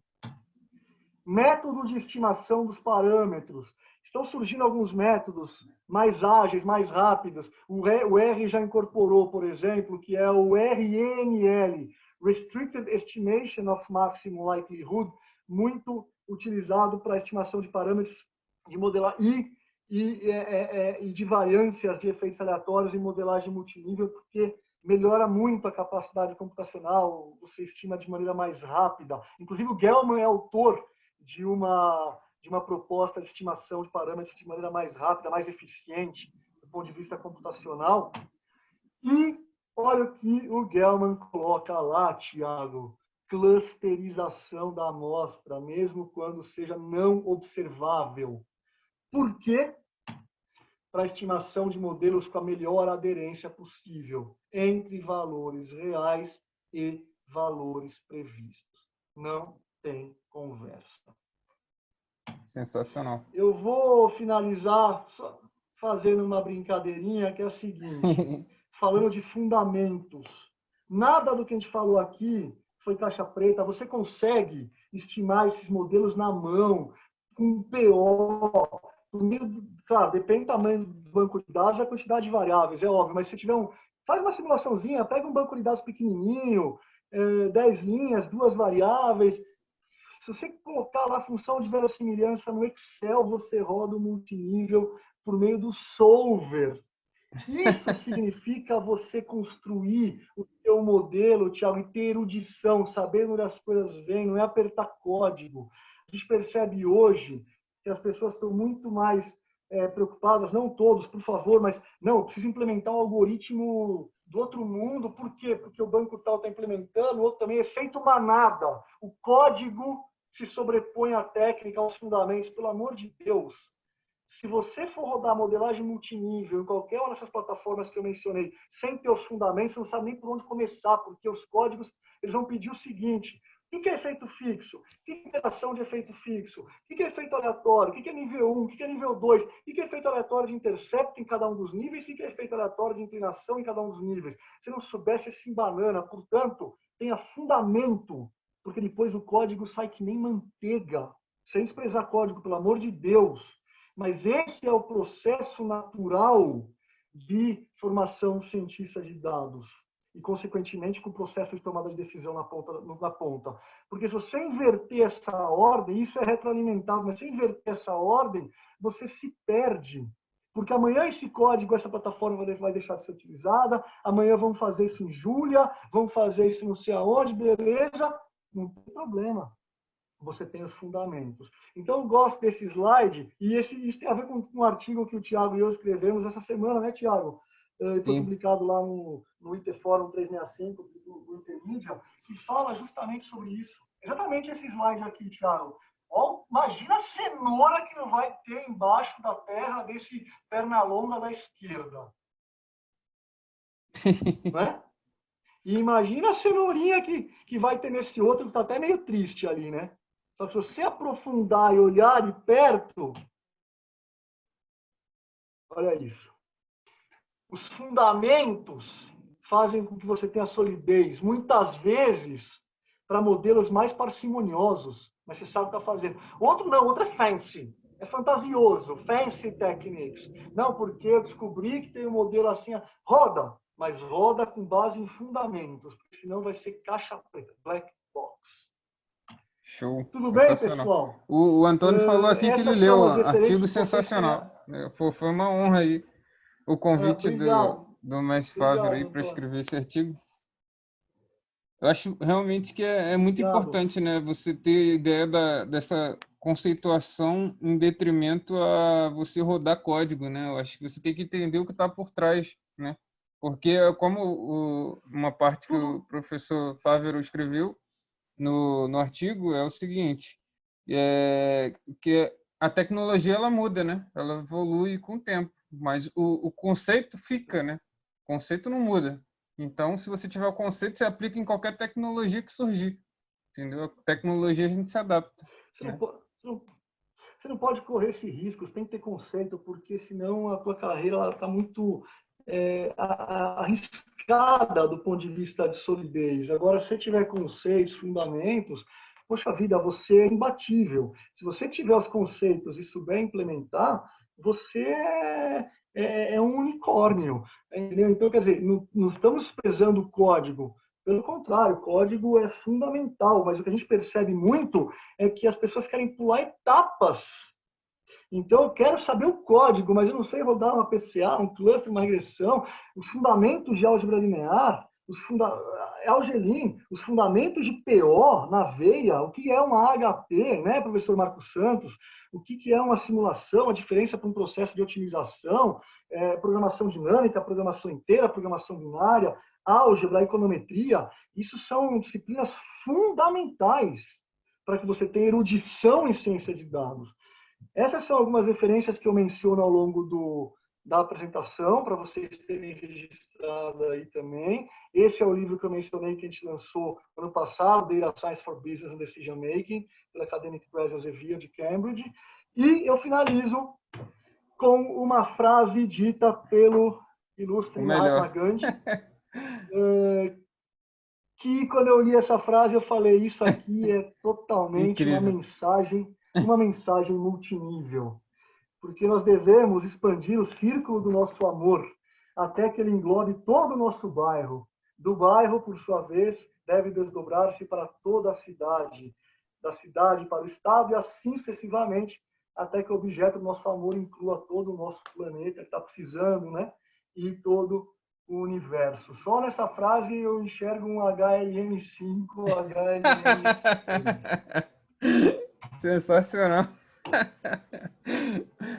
Método de estimação dos parâmetros. Estão surgindo alguns métodos mais ágeis, mais rápidos. O R já incorporou, por exemplo, que é o RNL, Restricted Estimation of Maximum Likelihood, muito utilizado para a estimação de parâmetros de modelar e de variâncias de efeitos aleatórios em modelagem multinível, porque melhora muito a capacidade computacional, você estima de maneira mais rápida. Inclusive, o Gelman é autor de uma proposta de estimação de parâmetros de maneira mais rápida, mais eficiente, do ponto de vista computacional. E olha o que o Gelman coloca lá, Thiago. Clusterização da amostra, mesmo quando seja não observável. Por quê? Para a estimação de modelos com a melhor aderência possível entre valores reais e valores previstos. Não tem conversa. Sensacional. Eu vou finalizar fazendo uma brincadeirinha que é a seguinte, falando de fundamentos. Nada do que a gente falou aqui foi caixa preta. Você consegue estimar esses modelos na mão, com PO, claro, depende do tamanho do banco de dados e a quantidade de variáveis, é óbvio, mas se tiver faz uma simulaçãozinha, pega um banco de dados pequenininho, 10 linhas, 2 variáveis. Se você colocar lá a função de verossimilhança no Excel, você roda o multinível por meio do solver. Isso significa você construir o seu modelo, Thiago, e ter erudição, saber onde as coisas vêm, não é apertar código. A gente percebe hoje que as pessoas estão muito mais preocupadas, não todos, por favor, mas não, eu preciso implementar um algoritmo do outro mundo. Por quê? Porque o banco tal está implementando, o outro também. Efeito manada. O código se sobrepõe à técnica, aos fundamentos. Pelo amor de Deus, se você for rodar modelagem multinível em qualquer uma dessas plataformas que eu mencionei, sem ter os fundamentos, você não sabe nem por onde começar, porque os códigos eles vão pedir o seguinte: o que é efeito fixo? O que é interação de efeito fixo? O que é efeito aleatório? O que é nível 1? O que é nível 2? O que é efeito aleatório de intercepto em cada um dos níveis? O que é efeito aleatório de inclinação em cada um dos níveis? Se não soubesse, se embanana. Portanto, tenha fundamento, porque depois o código sai que nem manteiga. Sem desprezar código, pelo amor de Deus. Mas esse é o processo natural de formação cientista de dados. E, consequentemente, com o processo de tomada de decisão na ponta. Porque se você inverter essa ordem, isso é retroalimentado, mas se você inverter essa ordem, você se perde. Porque amanhã esse código, essa plataforma vai deixar de ser utilizada, amanhã vão fazer isso em Julia, vão fazer isso não sei aonde, beleza, não tem problema. Você tem os fundamentos. Então, eu gosto desse slide, e isso tem a ver com um artigo que o Thiago e eu escrevemos essa semana, né, Thiago? Foi publicado lá no IT Forum 365 do Intermídia, que fala justamente sobre isso. Exatamente esse slide aqui, Thiago. Ó, imagina a cenoura que não vai ter embaixo da terra desse Pernalonga da esquerda. Né? E imagina a cenourinha que vai ter nesse outro, que está até meio triste ali, né? Só que se você aprofundar e olhar de perto, olha isso. Os fundamentos fazem com que você tenha solidez, muitas vezes, para modelos mais parcimoniosos, mas você sabe o que está fazendo. Outro não, outro é fancy, é fantasioso, fancy techniques. Não, porque eu descobri que tem um modelo assim, roda, mas roda com base em fundamentos, porque senão vai ser caixa preta, black box. Show. Tudo bem, pessoal? O Antônio falou aqui que ele leu, artigo sensacional. Foi uma honra aí o convite do mestre Fávero aí para escrever esse artigo. Eu acho realmente que é muito importante, né, você ter ideia dessa conceituação em detrimento a você rodar código, né? Eu acho que você tem que entender o que está por trás, né? Porque como uma parte que o professor Fávero escreveu no artigo é o seguinte, que a tecnologia ela muda, né? Ela evolui com o tempo, mas o conceito fica, né? O conceito não muda. Então, se você tiver o conceito, você aplica em qualquer tecnologia que surgir, entendeu? A tecnologia a gente se adapta. Você não pode correr esse risco, você tem que ter conceito, porque senão a tua carreira está muito arriscada do ponto de vista de solidez. Agora, se você tiver conceitos, fundamentos, poxa vida, você é imbatível. Se você tiver os conceitos e souber implementar, você é um unicórnio. Entendeu? Então, quer dizer, não estamos prezando o código. Pelo contrário, o código é fundamental, mas o que a gente percebe muito é que as pessoas querem pular etapas. Então, eu quero saber o código, mas eu não sei rodar uma PCA, um cluster, uma regressão, os fundamentos de álgebra linear, Algelin, os fundamentos de PO na veia, o que é uma HP, né, professor Marcos Santos, o que é uma simulação, a diferença para um processo de otimização, programação dinâmica, programação inteira, programação binária, álgebra, econometria, isso são disciplinas fundamentais para que você tenha erudição em ciência de dados. Essas são algumas referências que eu menciono ao longo da apresentação, para vocês terem registrado aí também. Esse é o livro que eu mencionei, que a gente lançou ano passado, Data Science for Business and Decision Making, pela Academic Press Elsevier de Cambridge. E eu finalizo com uma frase dita pelo ilustre Mahatma Gandhi, que quando eu li essa frase eu falei, isso aqui é totalmente uma mensagem multinível, porque nós devemos expandir o círculo do nosso amor até que ele englobe todo o nosso bairro. Do bairro, por sua vez, deve desdobrar-se para toda a cidade, da cidade para o estado e assim sucessivamente, até que o objeto do nosso amor inclua todo o nosso planeta que está precisando, né? E todo o universo. Só nessa frase eu enxergo um HLM5, HLM6. Sensacional.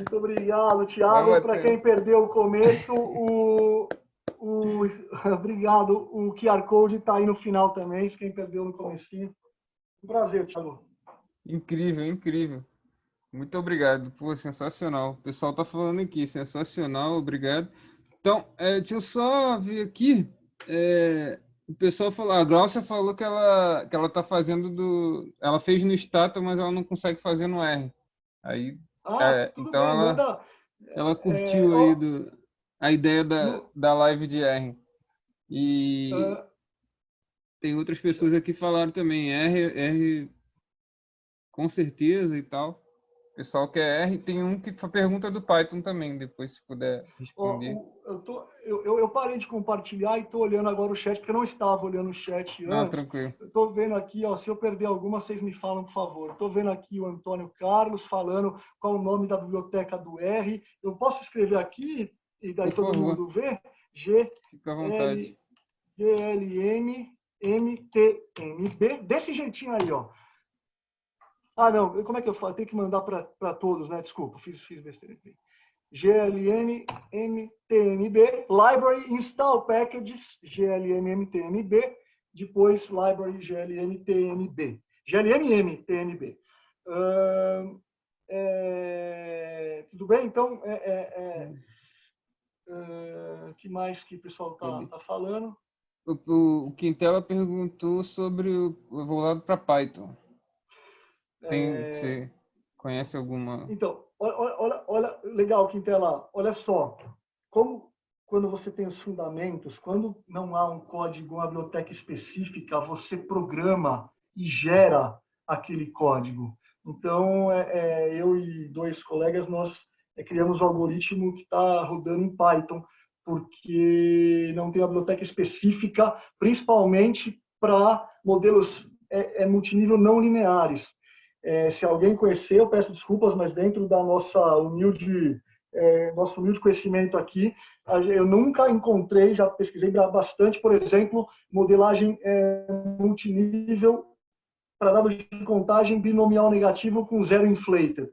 Muito obrigado, Thiago. Para quem perdeu o começo, obrigado. O QR Code está aí no final também, quem perdeu no comecinho. Um prazer, Thiago. Incrível, incrível. Muito obrigado. Pô, sensacional. O pessoal tá falando aqui, sensacional, obrigado. Então, deixa eu só ver aqui. O pessoal falou, a Glaucia falou que ela tá fazendo ela fez no Stata, mas ela não consegue fazer no R. Aí, Tudo então bem, manda. ela curtiu aí a ideia da live de R. E tem outras pessoas aqui que falaram também, R com certeza e tal. O pessoal quer R. Tem um que pergunta do Python também, depois se puder responder. Eu parei de compartilhar e estou olhando agora o chat, porque eu não estava olhando o chat Não, antes. tranquilo. Estou vendo aqui, se eu perder alguma, vocês me falam, por favor. Estou vendo aqui o Antônio Carlos falando qual o nome da biblioteca do R. Eu posso escrever aqui e daí todo mundo vê? Fica à vontade. GLM-MTMB, desse jeitinho aí, ó. Não, como é que eu falo? Tem que mandar para todos, né? Desculpa, fiz besteira aqui. glm-mtmb, library install packages, glm-mtmb, depois library glm-mtmb. glm-mtmb. Tudo bem? Então, que mais que o pessoal está falando? O Quintela perguntou sobre o voltado para Python. Você conhece alguma? Então, olha, legal, Quintela. Olha só, quando você tem os fundamentos, quando não há um código, uma biblioteca específica, você programa e gera aquele código. Então, eu e dois colegas, nós criamos um algoritmo que está rodando em Python, porque não tem uma biblioteca específica, principalmente para modelos multinível não lineares. Se alguém conhecer, eu peço desculpas, mas dentro da nosso humilde conhecimento aqui, eu nunca encontrei, já pesquisei bastante, por exemplo, modelagem multinível para dados de contagem binomial negativo com zero inflated.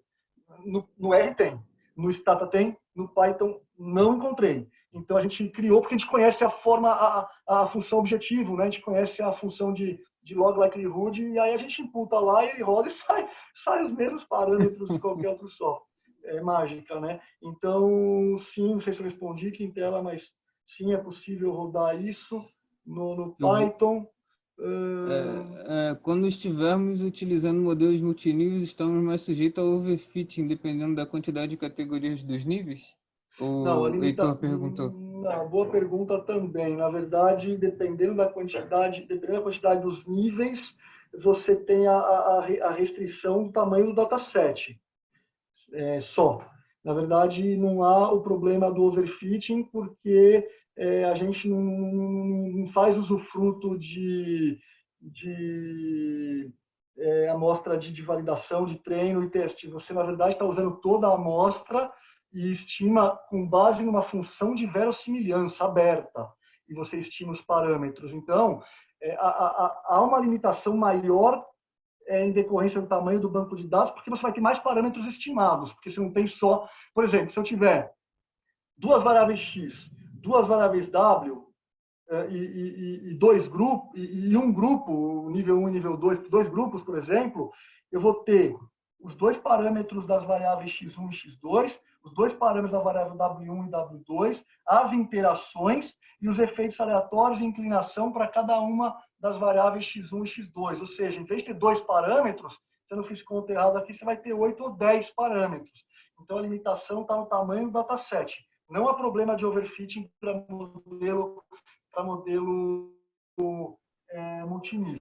No R tem, no Stata tem, no Python não encontrei. Então a gente criou porque a gente conhece a função objetivo, né? A gente conhece a função de log likelihood, e aí a gente imputa lá e ele roda e sai os mesmos parâmetros de qualquer outro software. É mágica, né? Então, sim, não sei se eu respondi, Quintela, mas sim, é possível rodar isso no Python. Quando estivermos utilizando modelos multiníveis, estamos mais sujeitos ao overfitting, dependendo da quantidade de categorias dos níveis? O Heitor perguntou. Não, boa pergunta também. Na verdade, dependendo da quantidade dos níveis, você tem a restrição do tamanho do dataset. Só. Na verdade, não há o problema do overfitting, porque a gente não faz usufruto de amostra de validação, de treino e teste. Você, na verdade, está usando toda a amostra e estima com base numa função de verossimilhança aberta, e você estima os parâmetros. Então, há uma limitação maior em decorrência do tamanho do banco de dados, porque você vai ter mais parâmetros estimados, porque você não tem só... Por exemplo, se eu tiver duas variáveis x, duas variáveis w, e dois grupos, e um grupo, nível 1 e nível 2, dois grupos, por exemplo, eu vou ter os dois parâmetros das variáveis x1 e x2, os dois parâmetros da variável w1 e w2, as interações e os efeitos aleatórios de inclinação para cada uma das variáveis x1 e x2. Ou seja, em vez de ter dois parâmetros, se eu não fiz conta errada aqui, você vai ter 8 ou 10 parâmetros. Então, a limitação está no tamanho do dataset. Não há problema de overfitting para modelo multinível.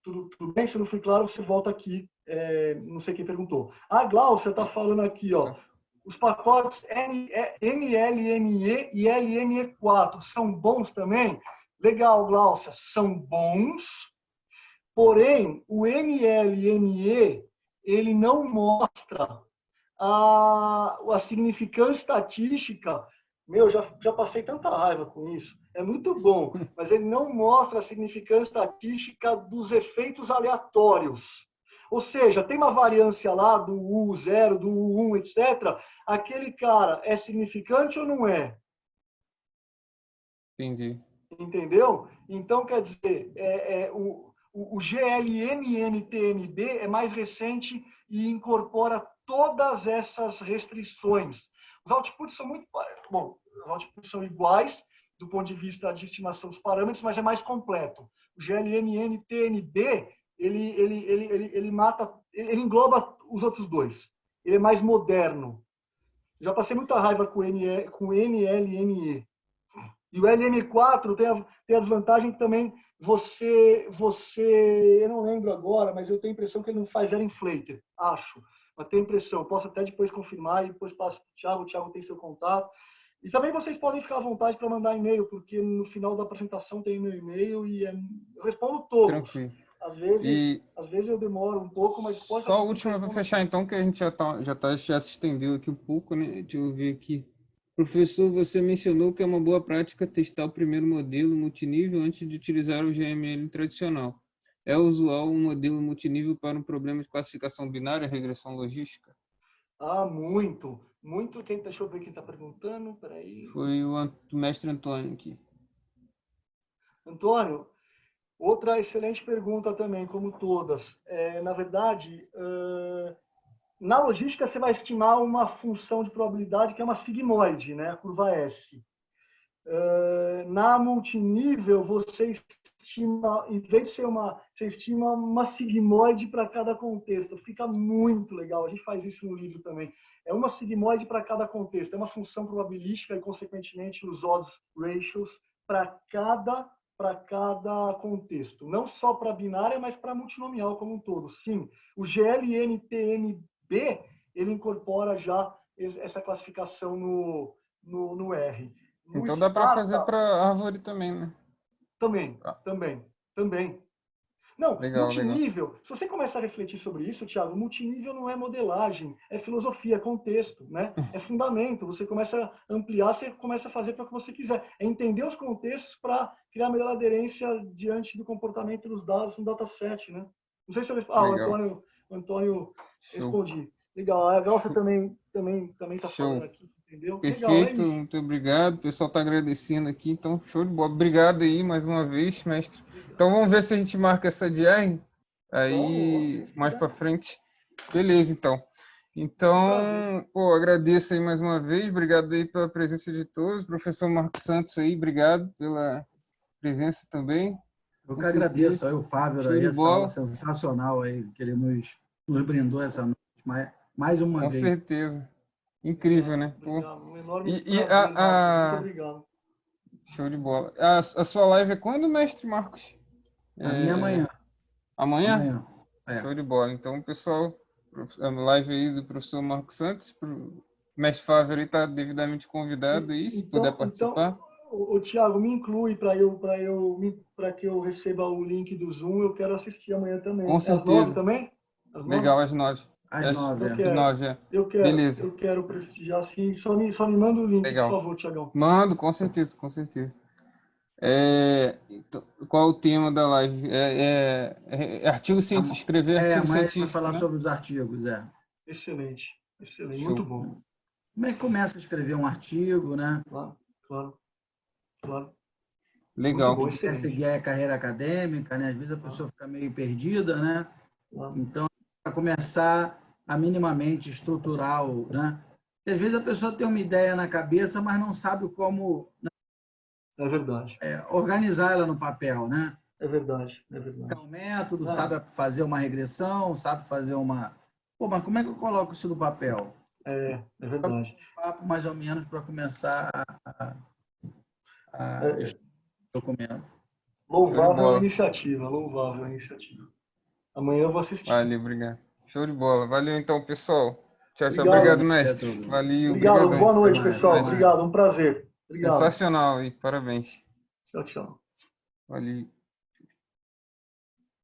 Tudo bem? Se não foi claro, você volta aqui. Não sei quem perguntou. A Glaucia está falando aqui, ó. Os pacotes NLME e LME4 são bons também? Legal, Glaucia, são bons. Porém, o NLME, ele não mostra a significância estatística. Já passei tanta raiva com isso. É muito bom, mas ele não mostra a significância estatística dos efeitos aleatórios. Ou seja, tem uma variância lá do U0, do U1, etc. Aquele cara é significante ou não é? Entendi. Entendeu? Então, quer dizer, o GLMNTNB é mais recente e incorpora todas essas restrições. Os outputs são muito... Bom, os outputs são iguais do ponto de vista de estimação dos parâmetros, mas é mais completo. O GLMNTNB, ele mata, ele engloba os outros dois. Ele é mais moderno. Já passei muita raiva com NLME. E o LM4 tem a desvantagem que também eu não lembro agora, mas eu tenho a impressão que ele não faz zero inflator, acho. Mas tenho a impressão, posso até depois confirmar e depois passo para o Thiago tem seu contato. E também vocês podem ficar à vontade para mandar e-mail, porque no final da apresentação tem meu e-mail e eu respondo todos. Tranquilo. Às vezes eu demoro um pouco, mas pode... Só a última para fechar, então, que a gente já se estendeu aqui um pouco, né? Deixa eu ver aqui. Professor, você mencionou que é uma boa prática testar o primeiro modelo multinível antes de utilizar o GML tradicional. É usual um modelo multinível para um problema de classificação binária, regressão logística? Ah, muito. Muito. Deixa eu ver quem está perguntando. Peraí. Foi o mestre Antônio aqui. Antônio, outra excelente pergunta também, como todas. Na verdade, na logística você vai estimar uma função de probabilidade que é uma sigmoide, né? A curva S. Na multinível, você estima, em vez de ser você estima uma sigmoide para cada contexto. Fica muito legal. A gente faz isso no livro também. É uma sigmoide para cada contexto. É uma função probabilística e, consequentemente, os odds ratios para cada contexto. Não só para binária, mas para multinomial como um todo. Sim, o GLNTNB, ele incorpora já essa classificação no R. No Então dá para fazer para árvore também, né? Também. Não, legal, multinível, legal. Se você começar a refletir sobre isso, Thiago, multinível não é modelagem, é filosofia, é contexto, né? É fundamento. Você começa a ampliar, você começa a fazer para o que você quiser. É entender os contextos para criar melhor aderência diante do comportamento dos dados no dataset, né? Não sei se eu... o Antônio respondi. Legal, a Galfa também está falando aqui, entendeu? Perfeito, legal, muito obrigado. O pessoal está agradecendo aqui, então show de bola. Obrigado aí mais uma vez, mestre. Então vamos ver se a gente marca essa DR aí mais para frente. Beleza, então. Então, agradeço aí mais uma vez. Obrigado aí pela presença de todos. Professor Marcos Santos aí, obrigado pela presença também. Eu que agradeço aí o Fábio aí, essa aula sensacional aí que ele nos brindou essa noite, mais uma vez. Com certeza. Incrível, né? Obrigado. Um enorme prazer, muito obrigado. Show de bola. A sua live é quando, mestre Marcos? A minha amanhã. Amanhã? Amanhã. Show de bola. Então, pessoal, a live aí do professor Marcos Santos, o mestre Fábio está devidamente convidado aí, se puder participar. O Thiago, me inclui para que eu receba o link do Zoom. Eu quero assistir amanhã também. Com certeza. Às 9 também? Legal, às 9. Às 9, Eu quero. Beleza. Eu quero prestigiar, sim. Só me manda o link, legal. Por favor, Thiagão. Mando, com certeza, com certeza. Então, qual é o tema da live? Artigo científico, escrever artigo científico. Falar sobre os artigos, Excelente. Show. Muito bom. Como é que começa a escrever um artigo, né? Claro. Legal. Quem quer seguir a carreira acadêmica, né? Às vezes a pessoa fica meio perdida, né? Então, para começar a minimamente estruturar, né? E às vezes a pessoa tem uma ideia na cabeça, mas não sabe como... É verdade. Organizar ela no papel, né? É verdade. Um método, sabe fazer uma regressão, sabe fazer uma... mas como é que eu coloco isso no papel? É verdade. Um papo mais ou menos para começar a documento. Louvável iniciativa. Amanhã eu vou assistir. Valeu, obrigado. Show de bola. Valeu então, pessoal. Tchau. Obrigado, mestre. Valeu. Obrigado. Boa noite, pessoal. Obrigado. Um prazer. Obrigado. Sensacional e parabéns. Tchau. Valeu.